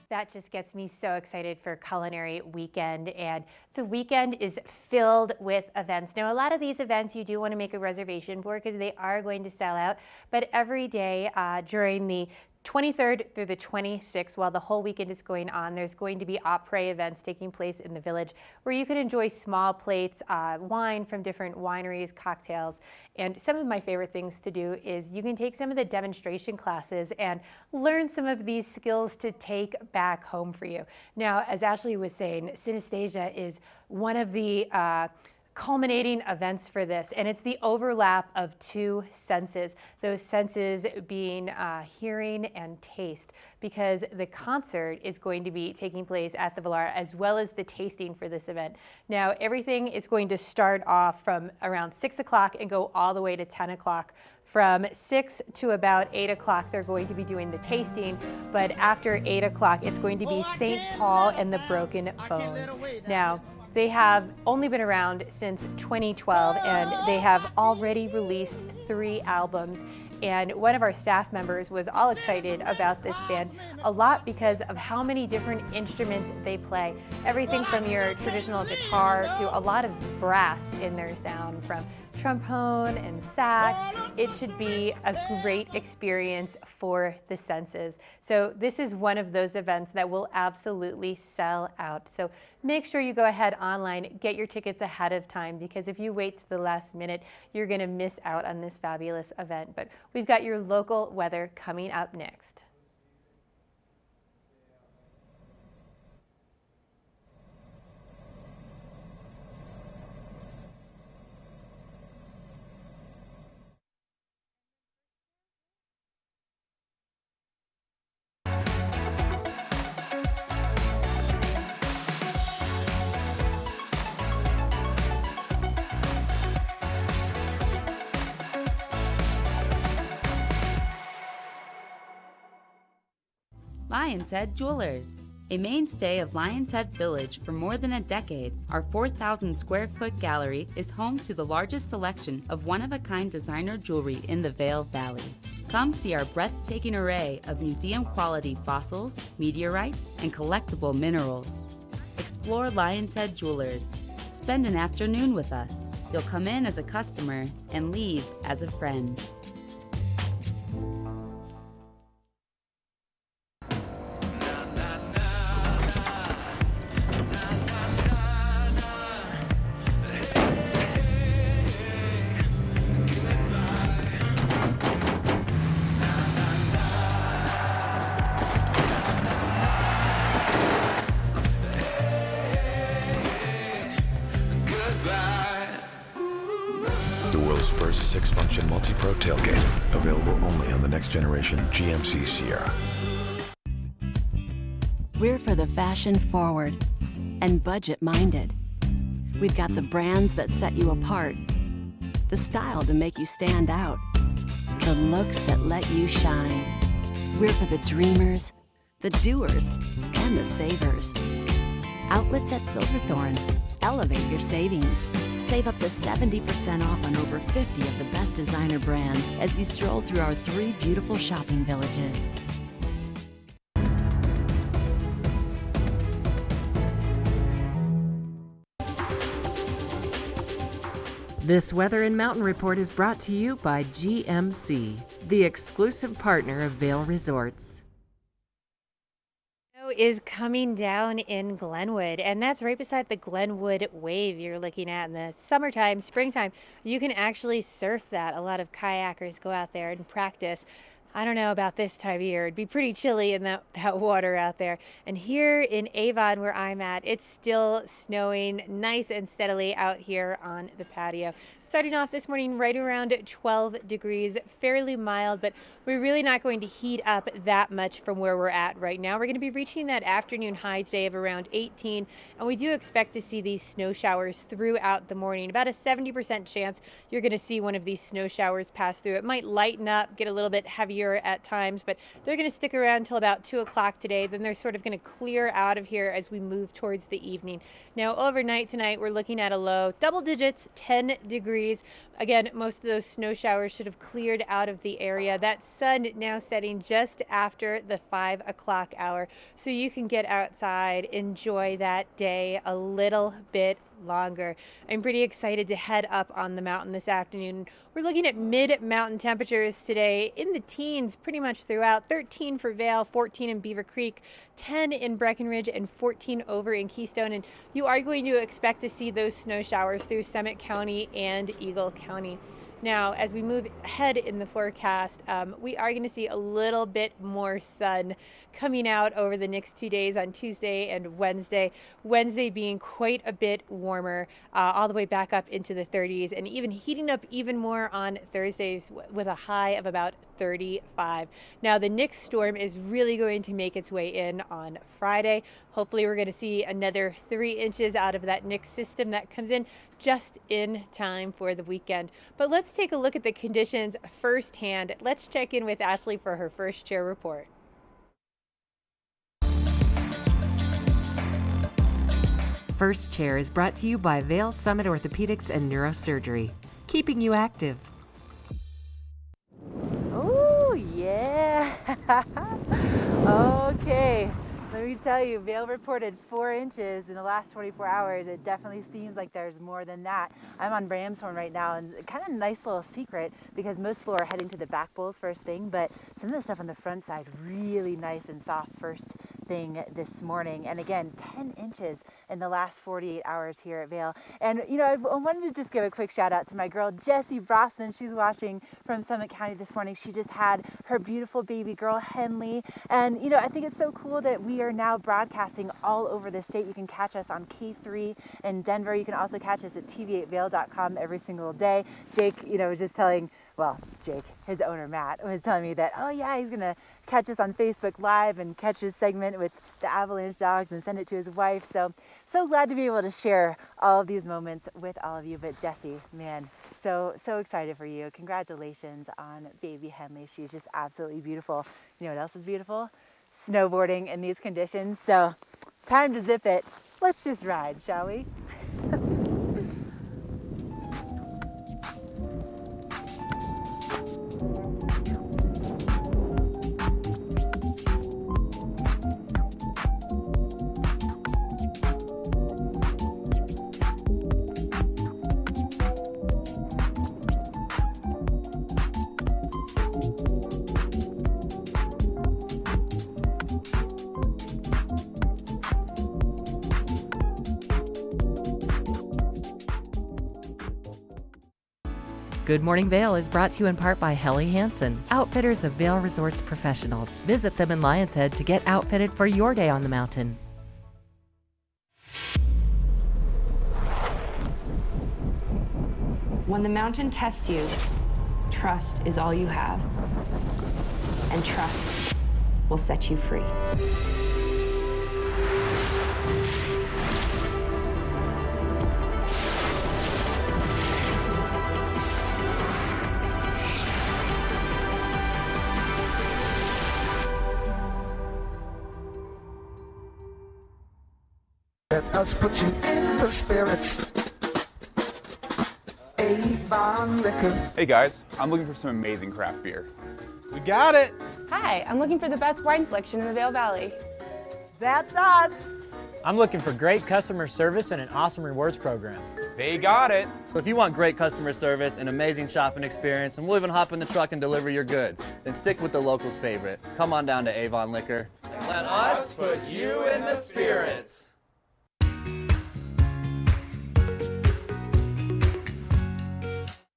That just gets me so excited for Culinary Weekend, and the weekend is filled with events. Now, a lot of these events you do want to make a reservation for because they are going to sell out, but every day during the 23rd through the 26th, while the whole weekend is going on, there's going to be après events taking place in the village where you can enjoy small plates, wine from different wineries, cocktails. And some of my favorite things to do is you can take some of the demonstration classes and learn some of these skills to take back home for you. Now, as Ashley was saying, synesthesia is one of the culminating events for this, and it's the overlap of two senses, those senses being hearing and taste, because the concert is going to be taking place at the Villar as well as the tasting for this event. Now, everything is going to start off from around 6 o'clock and go all the way to 10 o'clock. From 6 to about 8 o'clock, they're going to be doing the tasting, but after 8 o'clock, it's going to be St. Paul and the Broken Bones. Now, they have only been around since 2012, and they have already released 3 albums. And one of our staff members was all excited about this band, a lot because of how many different instruments they play. Everything from your traditional guitar to a lot of brass in their sound, from trombone and sax. It should be a great experience for the senses. So this is one of those events that will absolutely sell out. So make sure you go ahead online, get your tickets ahead of time, because if you wait to the last minute, you're going to miss out on this fabulous event. But we've got your local weather coming up next. Lion's Head Jewelers. A mainstay of Lion's Head Village for more than a decade, our 4,000 square foot gallery is home to the largest selection of one-of-a-kind designer jewelry in the Vail Valley. Come see our breathtaking array of museum-quality fossils, meteorites, and collectible minerals. Explore Lion's Head Jewelers. Spend an afternoon with us. You'll come in as a customer and leave as a friend. The world's first 6-function multi-pro tailgate, available only on the next generation GMC Sierra. We're for the fashion forward and budget minded. We've got the brands that set you apart, the style to make you stand out, the looks that let you shine. We're for the dreamers, the doers, and the savers. Outlets at Silverthorne. Elevate your savings. Save up to 70% off on over 50 of the best designer brands as you stroll through our 3 beautiful shopping villages. This Weather and Mountain Report is brought to you by GMC, the exclusive partner of Vail Resorts. Is coming down in Glenwood, and that's right beside the Glenwood Wave you're looking at. In the summertime, springtime, you can actually surf that. A lot of kayakers go out there and practice. I don't know about this time of year. It'd be pretty chilly in that water out there. And here in Avon, where I'm at, it's still snowing nice and steadily out here on the patio. Starting off this morning right around 12 degrees, fairly mild, but we're really not going to heat up that much from where we're at right now. We're going to be reaching that afternoon high today of around 18, and we do expect to see these snow showers throughout the morning. About a 70% chance you're going to see one of these snow showers pass through. It might lighten up, get a little bit heavier at times, but they're going to stick around until about 2 o'clock today. Then they're sort of going to clear out of here as we move towards the evening. Now, overnight tonight, we're looking at a low double digits, 10 degrees. Again, most of those snow showers should have cleared out of the area. That sun now setting just after the 5 o'clock hour, so you can get outside, enjoy that day a little bit longer. I'm pretty excited to head up on the mountain this afternoon. We're looking at mid-mountain temperatures today in the teens pretty much throughout. 13 for Vail, 14 in Beaver Creek, 10 in Breckenridge, and 14 over in Keystone. And you are going to expect to see those snow showers through Summit County and Eagle County. Now, as we move ahead in the forecast, we are going to see a little bit more sun coming out over the next 2 days on Tuesday and Wednesday. Wednesday being quite a bit warmer, all the way back up into the 30s, and even heating up even more on Thursdays with a high of about 35. Now, the next storm is really going to make its way in on Friday. Hopefully, we're going to see another 3 inches out of that next system that comes in just in time for the weekend. But let's take a look at the conditions firsthand. Let's check in with Ashley for her first chair report. First Chair is brought to you by Vail Summit Orthopedics and Neurosurgery, keeping you active. Oh, yeah. Okay. Let me tell you, Vail reported 4 inches in the last 24 hours. It definitely seems like there's more than that. I'm on Ramshorn right now, and kind of a nice little secret because most people are heading to the back bowls first thing, but some of the stuff on the front side really nice and soft first thing this morning. And again, 10 inches in the last 48 hours here at Vail. And you know, I wanted to just give a quick shout out to my girl Jessie Brosnan. She's watching from Summit County this morning. She just had her beautiful baby girl Henley, and you know, I think it's so cool that we are now broadcasting all over the state. You can catch us on K3 in Denver. You can also catch us at TV8Vail.com every single day. Jake, you know, was just telling, well, Jake, his owner Matt, was telling me that, oh yeah, he's gonna catch us on Facebook Live and catch his segment with the Avalanche Dogs and send it to his wife. So glad to be able to share all of these moments with all of you. But Jessie, man, so excited for you. Congratulations on baby Henley. She's just absolutely beautiful. You know what else is beautiful? Snowboarding in these conditions. So time to zip it. Let's just ride, shall we? Good Morning Vail is brought to you in part by Helly Hansen, outfitters of Vail Resorts professionals. Visit them in Lions Head to get outfitted for your day on the mountain. When the mountain tests you, trust is all you have. And trust will set you free. Let us put you in the spirits. Avon Liquor. Hey guys, I'm looking for some amazing craft beer. We got it! Hi, I'm looking for the best wine selection in the Vail Valley. That's us! I'm looking for great customer service and an awesome rewards program. They got it! So if you want great customer service and amazing shopping experience, and we'll even hop in the truck and deliver your goods, then stick with the locals' favorite. Come on down to Avon Liquor. And let us put you in the spirits.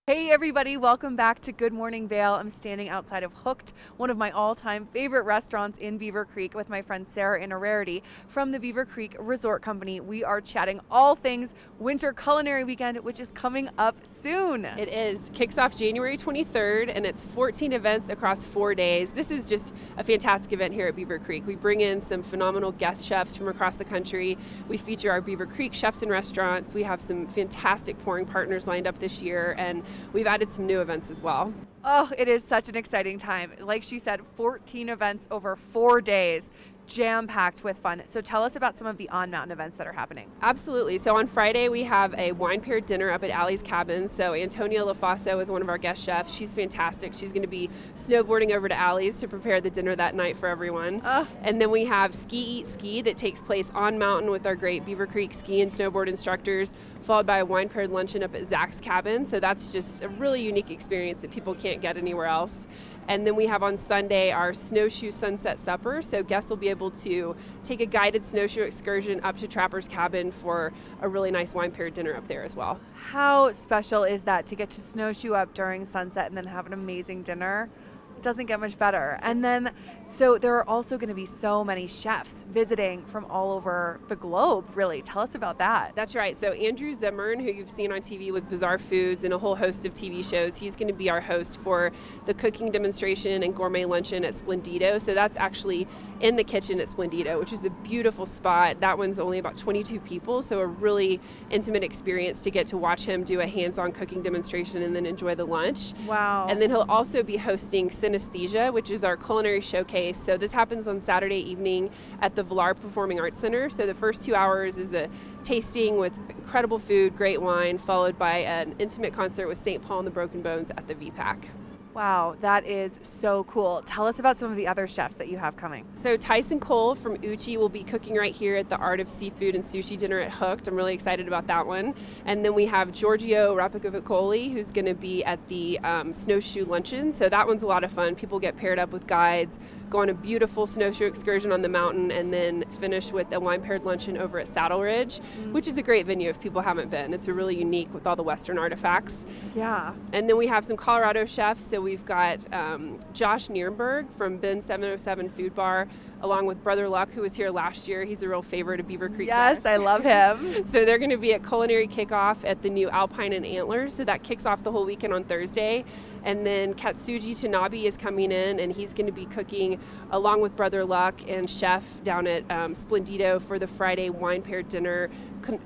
Hey everybody, welcome back to Good Morning Vail. I'm standing outside of Hooked, one of my all-time favorite restaurants in Beaver Creek with my friend Sarah and Rarity from the Beaver Creek Resort Company. We are chatting all things Winter Culinary Weekend, which is coming up soon. It is. Kicks off January 23rd and it's 14 events across 4 days. This is just a fantastic event here at Beaver Creek. We bring in some phenomenal guest chefs from across the country. We feature our Beaver Creek chefs and restaurants. We have some fantastic pouring partners lined up this year, and we've added some new events as well. Oh, it is such an exciting time. Like she said, 14 events over 4 days. jam-packed with fun. So tell us about some of the on-mountain events that are happening. Absolutely. So on Friday, we have a wine paired dinner up at Allie's Cabin. So Antonia LaFaso is one of our guest chefs. She's fantastic. She's going to be snowboarding over to Allie's to prepare the dinner that night for everyone. And then we have Ski Eat Ski that takes place on mountain with our great Beaver Creek ski and snowboard instructors, followed by a wine paired luncheon up at Zach's Cabin. So that's just a really unique experience that people can't get anywhere else. And then we have on Sunday our snowshoe sunset supper. So guests will be able to take a guided snowshoe excursion up to Trapper's Cabin for a really nice wine paired dinner up there as well. How special is that to get to snowshoe up during sunset and then have an amazing dinner? It doesn't get much better. And then, so there are also going to be so many chefs visiting from all over the globe, really. Tell us about that. That's right. So Andrew Zimmern, who you've seen on TV with Bizarre Foods and a whole host of TV shows, he's going to be our host for the cooking demonstration and gourmet luncheon at Splendido. So that's actually in the kitchen at Splendido, which is a beautiful spot. That one's only about 22 people, so a really intimate experience to get to watch him do a hands-on cooking demonstration and then enjoy the lunch. Wow. And then he'll also be hosting Synesthesia, which is our culinary showcase. So this happens on Saturday evening at the Villar Performing Arts Center. So the first 2 hours is a tasting with incredible food, great wine, followed by an intimate concert with St. Paul and the Broken Bones at the VPAC. Wow, that is so cool. Tell us about some of the other chefs that you have coming. So Tyson Cole from Uchi will be cooking right here at the Art of Seafood and Sushi dinner at Hooked. I'm really excited about that one. And then we have Giorgio Rapicovicoli, who's going to be at the snowshoe luncheon. So that one's a lot of fun. People get paired up with guides, go on a beautiful snowshoe excursion on the mountain, and then finish with a wine paired luncheon over at Saddle Ridge, which is a great venue if people haven't been. It's a really unique with all the Western artifacts. Yeah. And then we have some Colorado chefs. So we've got Josh Nierenberg from Ben 707 Food Bar, along with Brother Luck, who was here last year. He's a real favorite of Beaver Creek. Yes, I love him. So they're going to be at culinary kickoff at the new Alpine and Antlers. So that kicks off the whole weekend on Thursday. And then Katsuji Tanabe is coming in, and he's going to be cooking along with Brother Luck and chef down at Splendido for the Friday wine paired dinner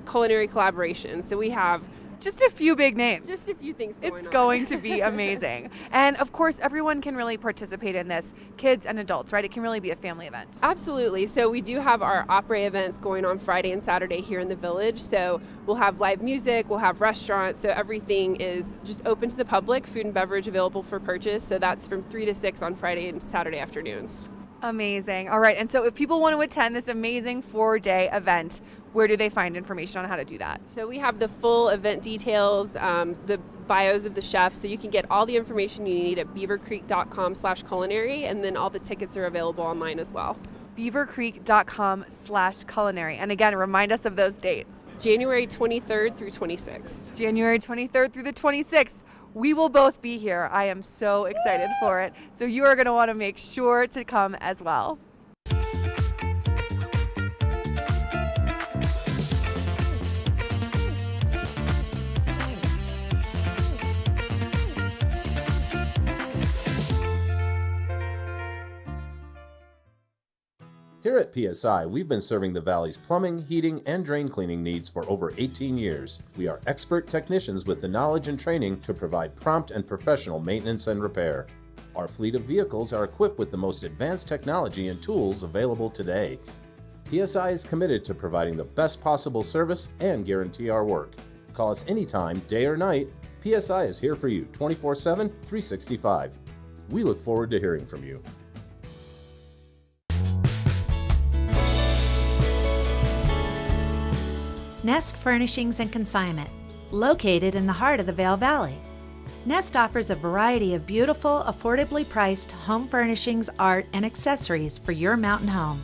culinary collaboration. So we have just a few big names. Just a few things It's going to be amazing. And of course, everyone can really participate in this, kids and adults, right? It can really be a family event. Absolutely. So we do have our opera events going on Friday and Saturday here in the village. So we'll have live music, we'll have restaurants. So everything is just open to the public, food and beverage available for purchase. So that's from 3 to 6 on Friday and Saturday afternoons. Amazing. All right. And so if people want to attend this amazing 4-day event, where do they find information on how to do that? So we have the full event details, the bios of the chefs, so you can get all the information you need at beavercreek.com/culinary, and then all the tickets are available online as well. beavercreek.com/culinary. And again, remind us of those dates. January 23rd through 26th. January 23rd through the 26th. We will both be here. I am so excited for it. So you are going to want to make sure to come as well. Here at PSI, we've been serving the Valley's plumbing, heating, and drain cleaning needs for over 18 years. We are expert technicians with the knowledge and training to provide prompt and professional maintenance and repair. Our fleet of vehicles are equipped with the most advanced technology and tools available today. PSI is committed to providing the best possible service and guarantee our work. Call us anytime, day or night. PSI is here for you 24/7, 365. We look forward to hearing from you. Nest Furnishings and Consignment, located in the heart of the Vail Valley. Nest offers a variety of beautiful, affordably priced home furnishings, art, and accessories for your mountain home.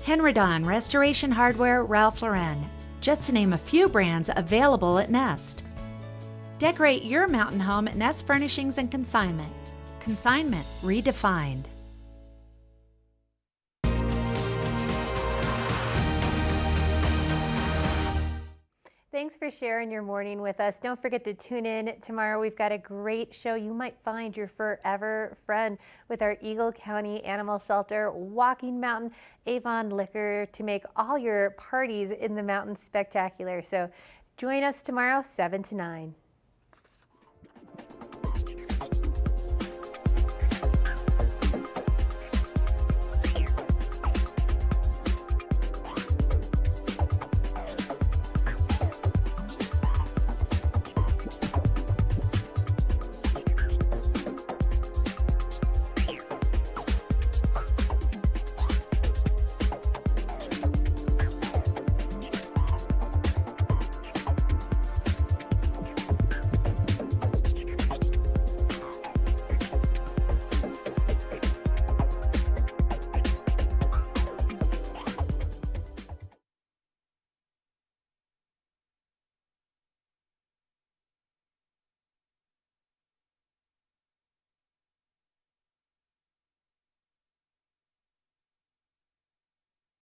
Henredon, Restoration Hardware, Ralph Lauren, just to name a few brands available at Nest. Decorate your mountain home at Nest Furnishings and Consignment. Consignment redefined. Thanks for sharing your morning with us. Don't forget to tune in tomorrow. We've got a great show. You might find your forever friend with our Eagle County Animal Shelter, Walking Mountain, Avon Liquor to make all your parties in the mountains spectacular. So join us tomorrow, 7 to 9.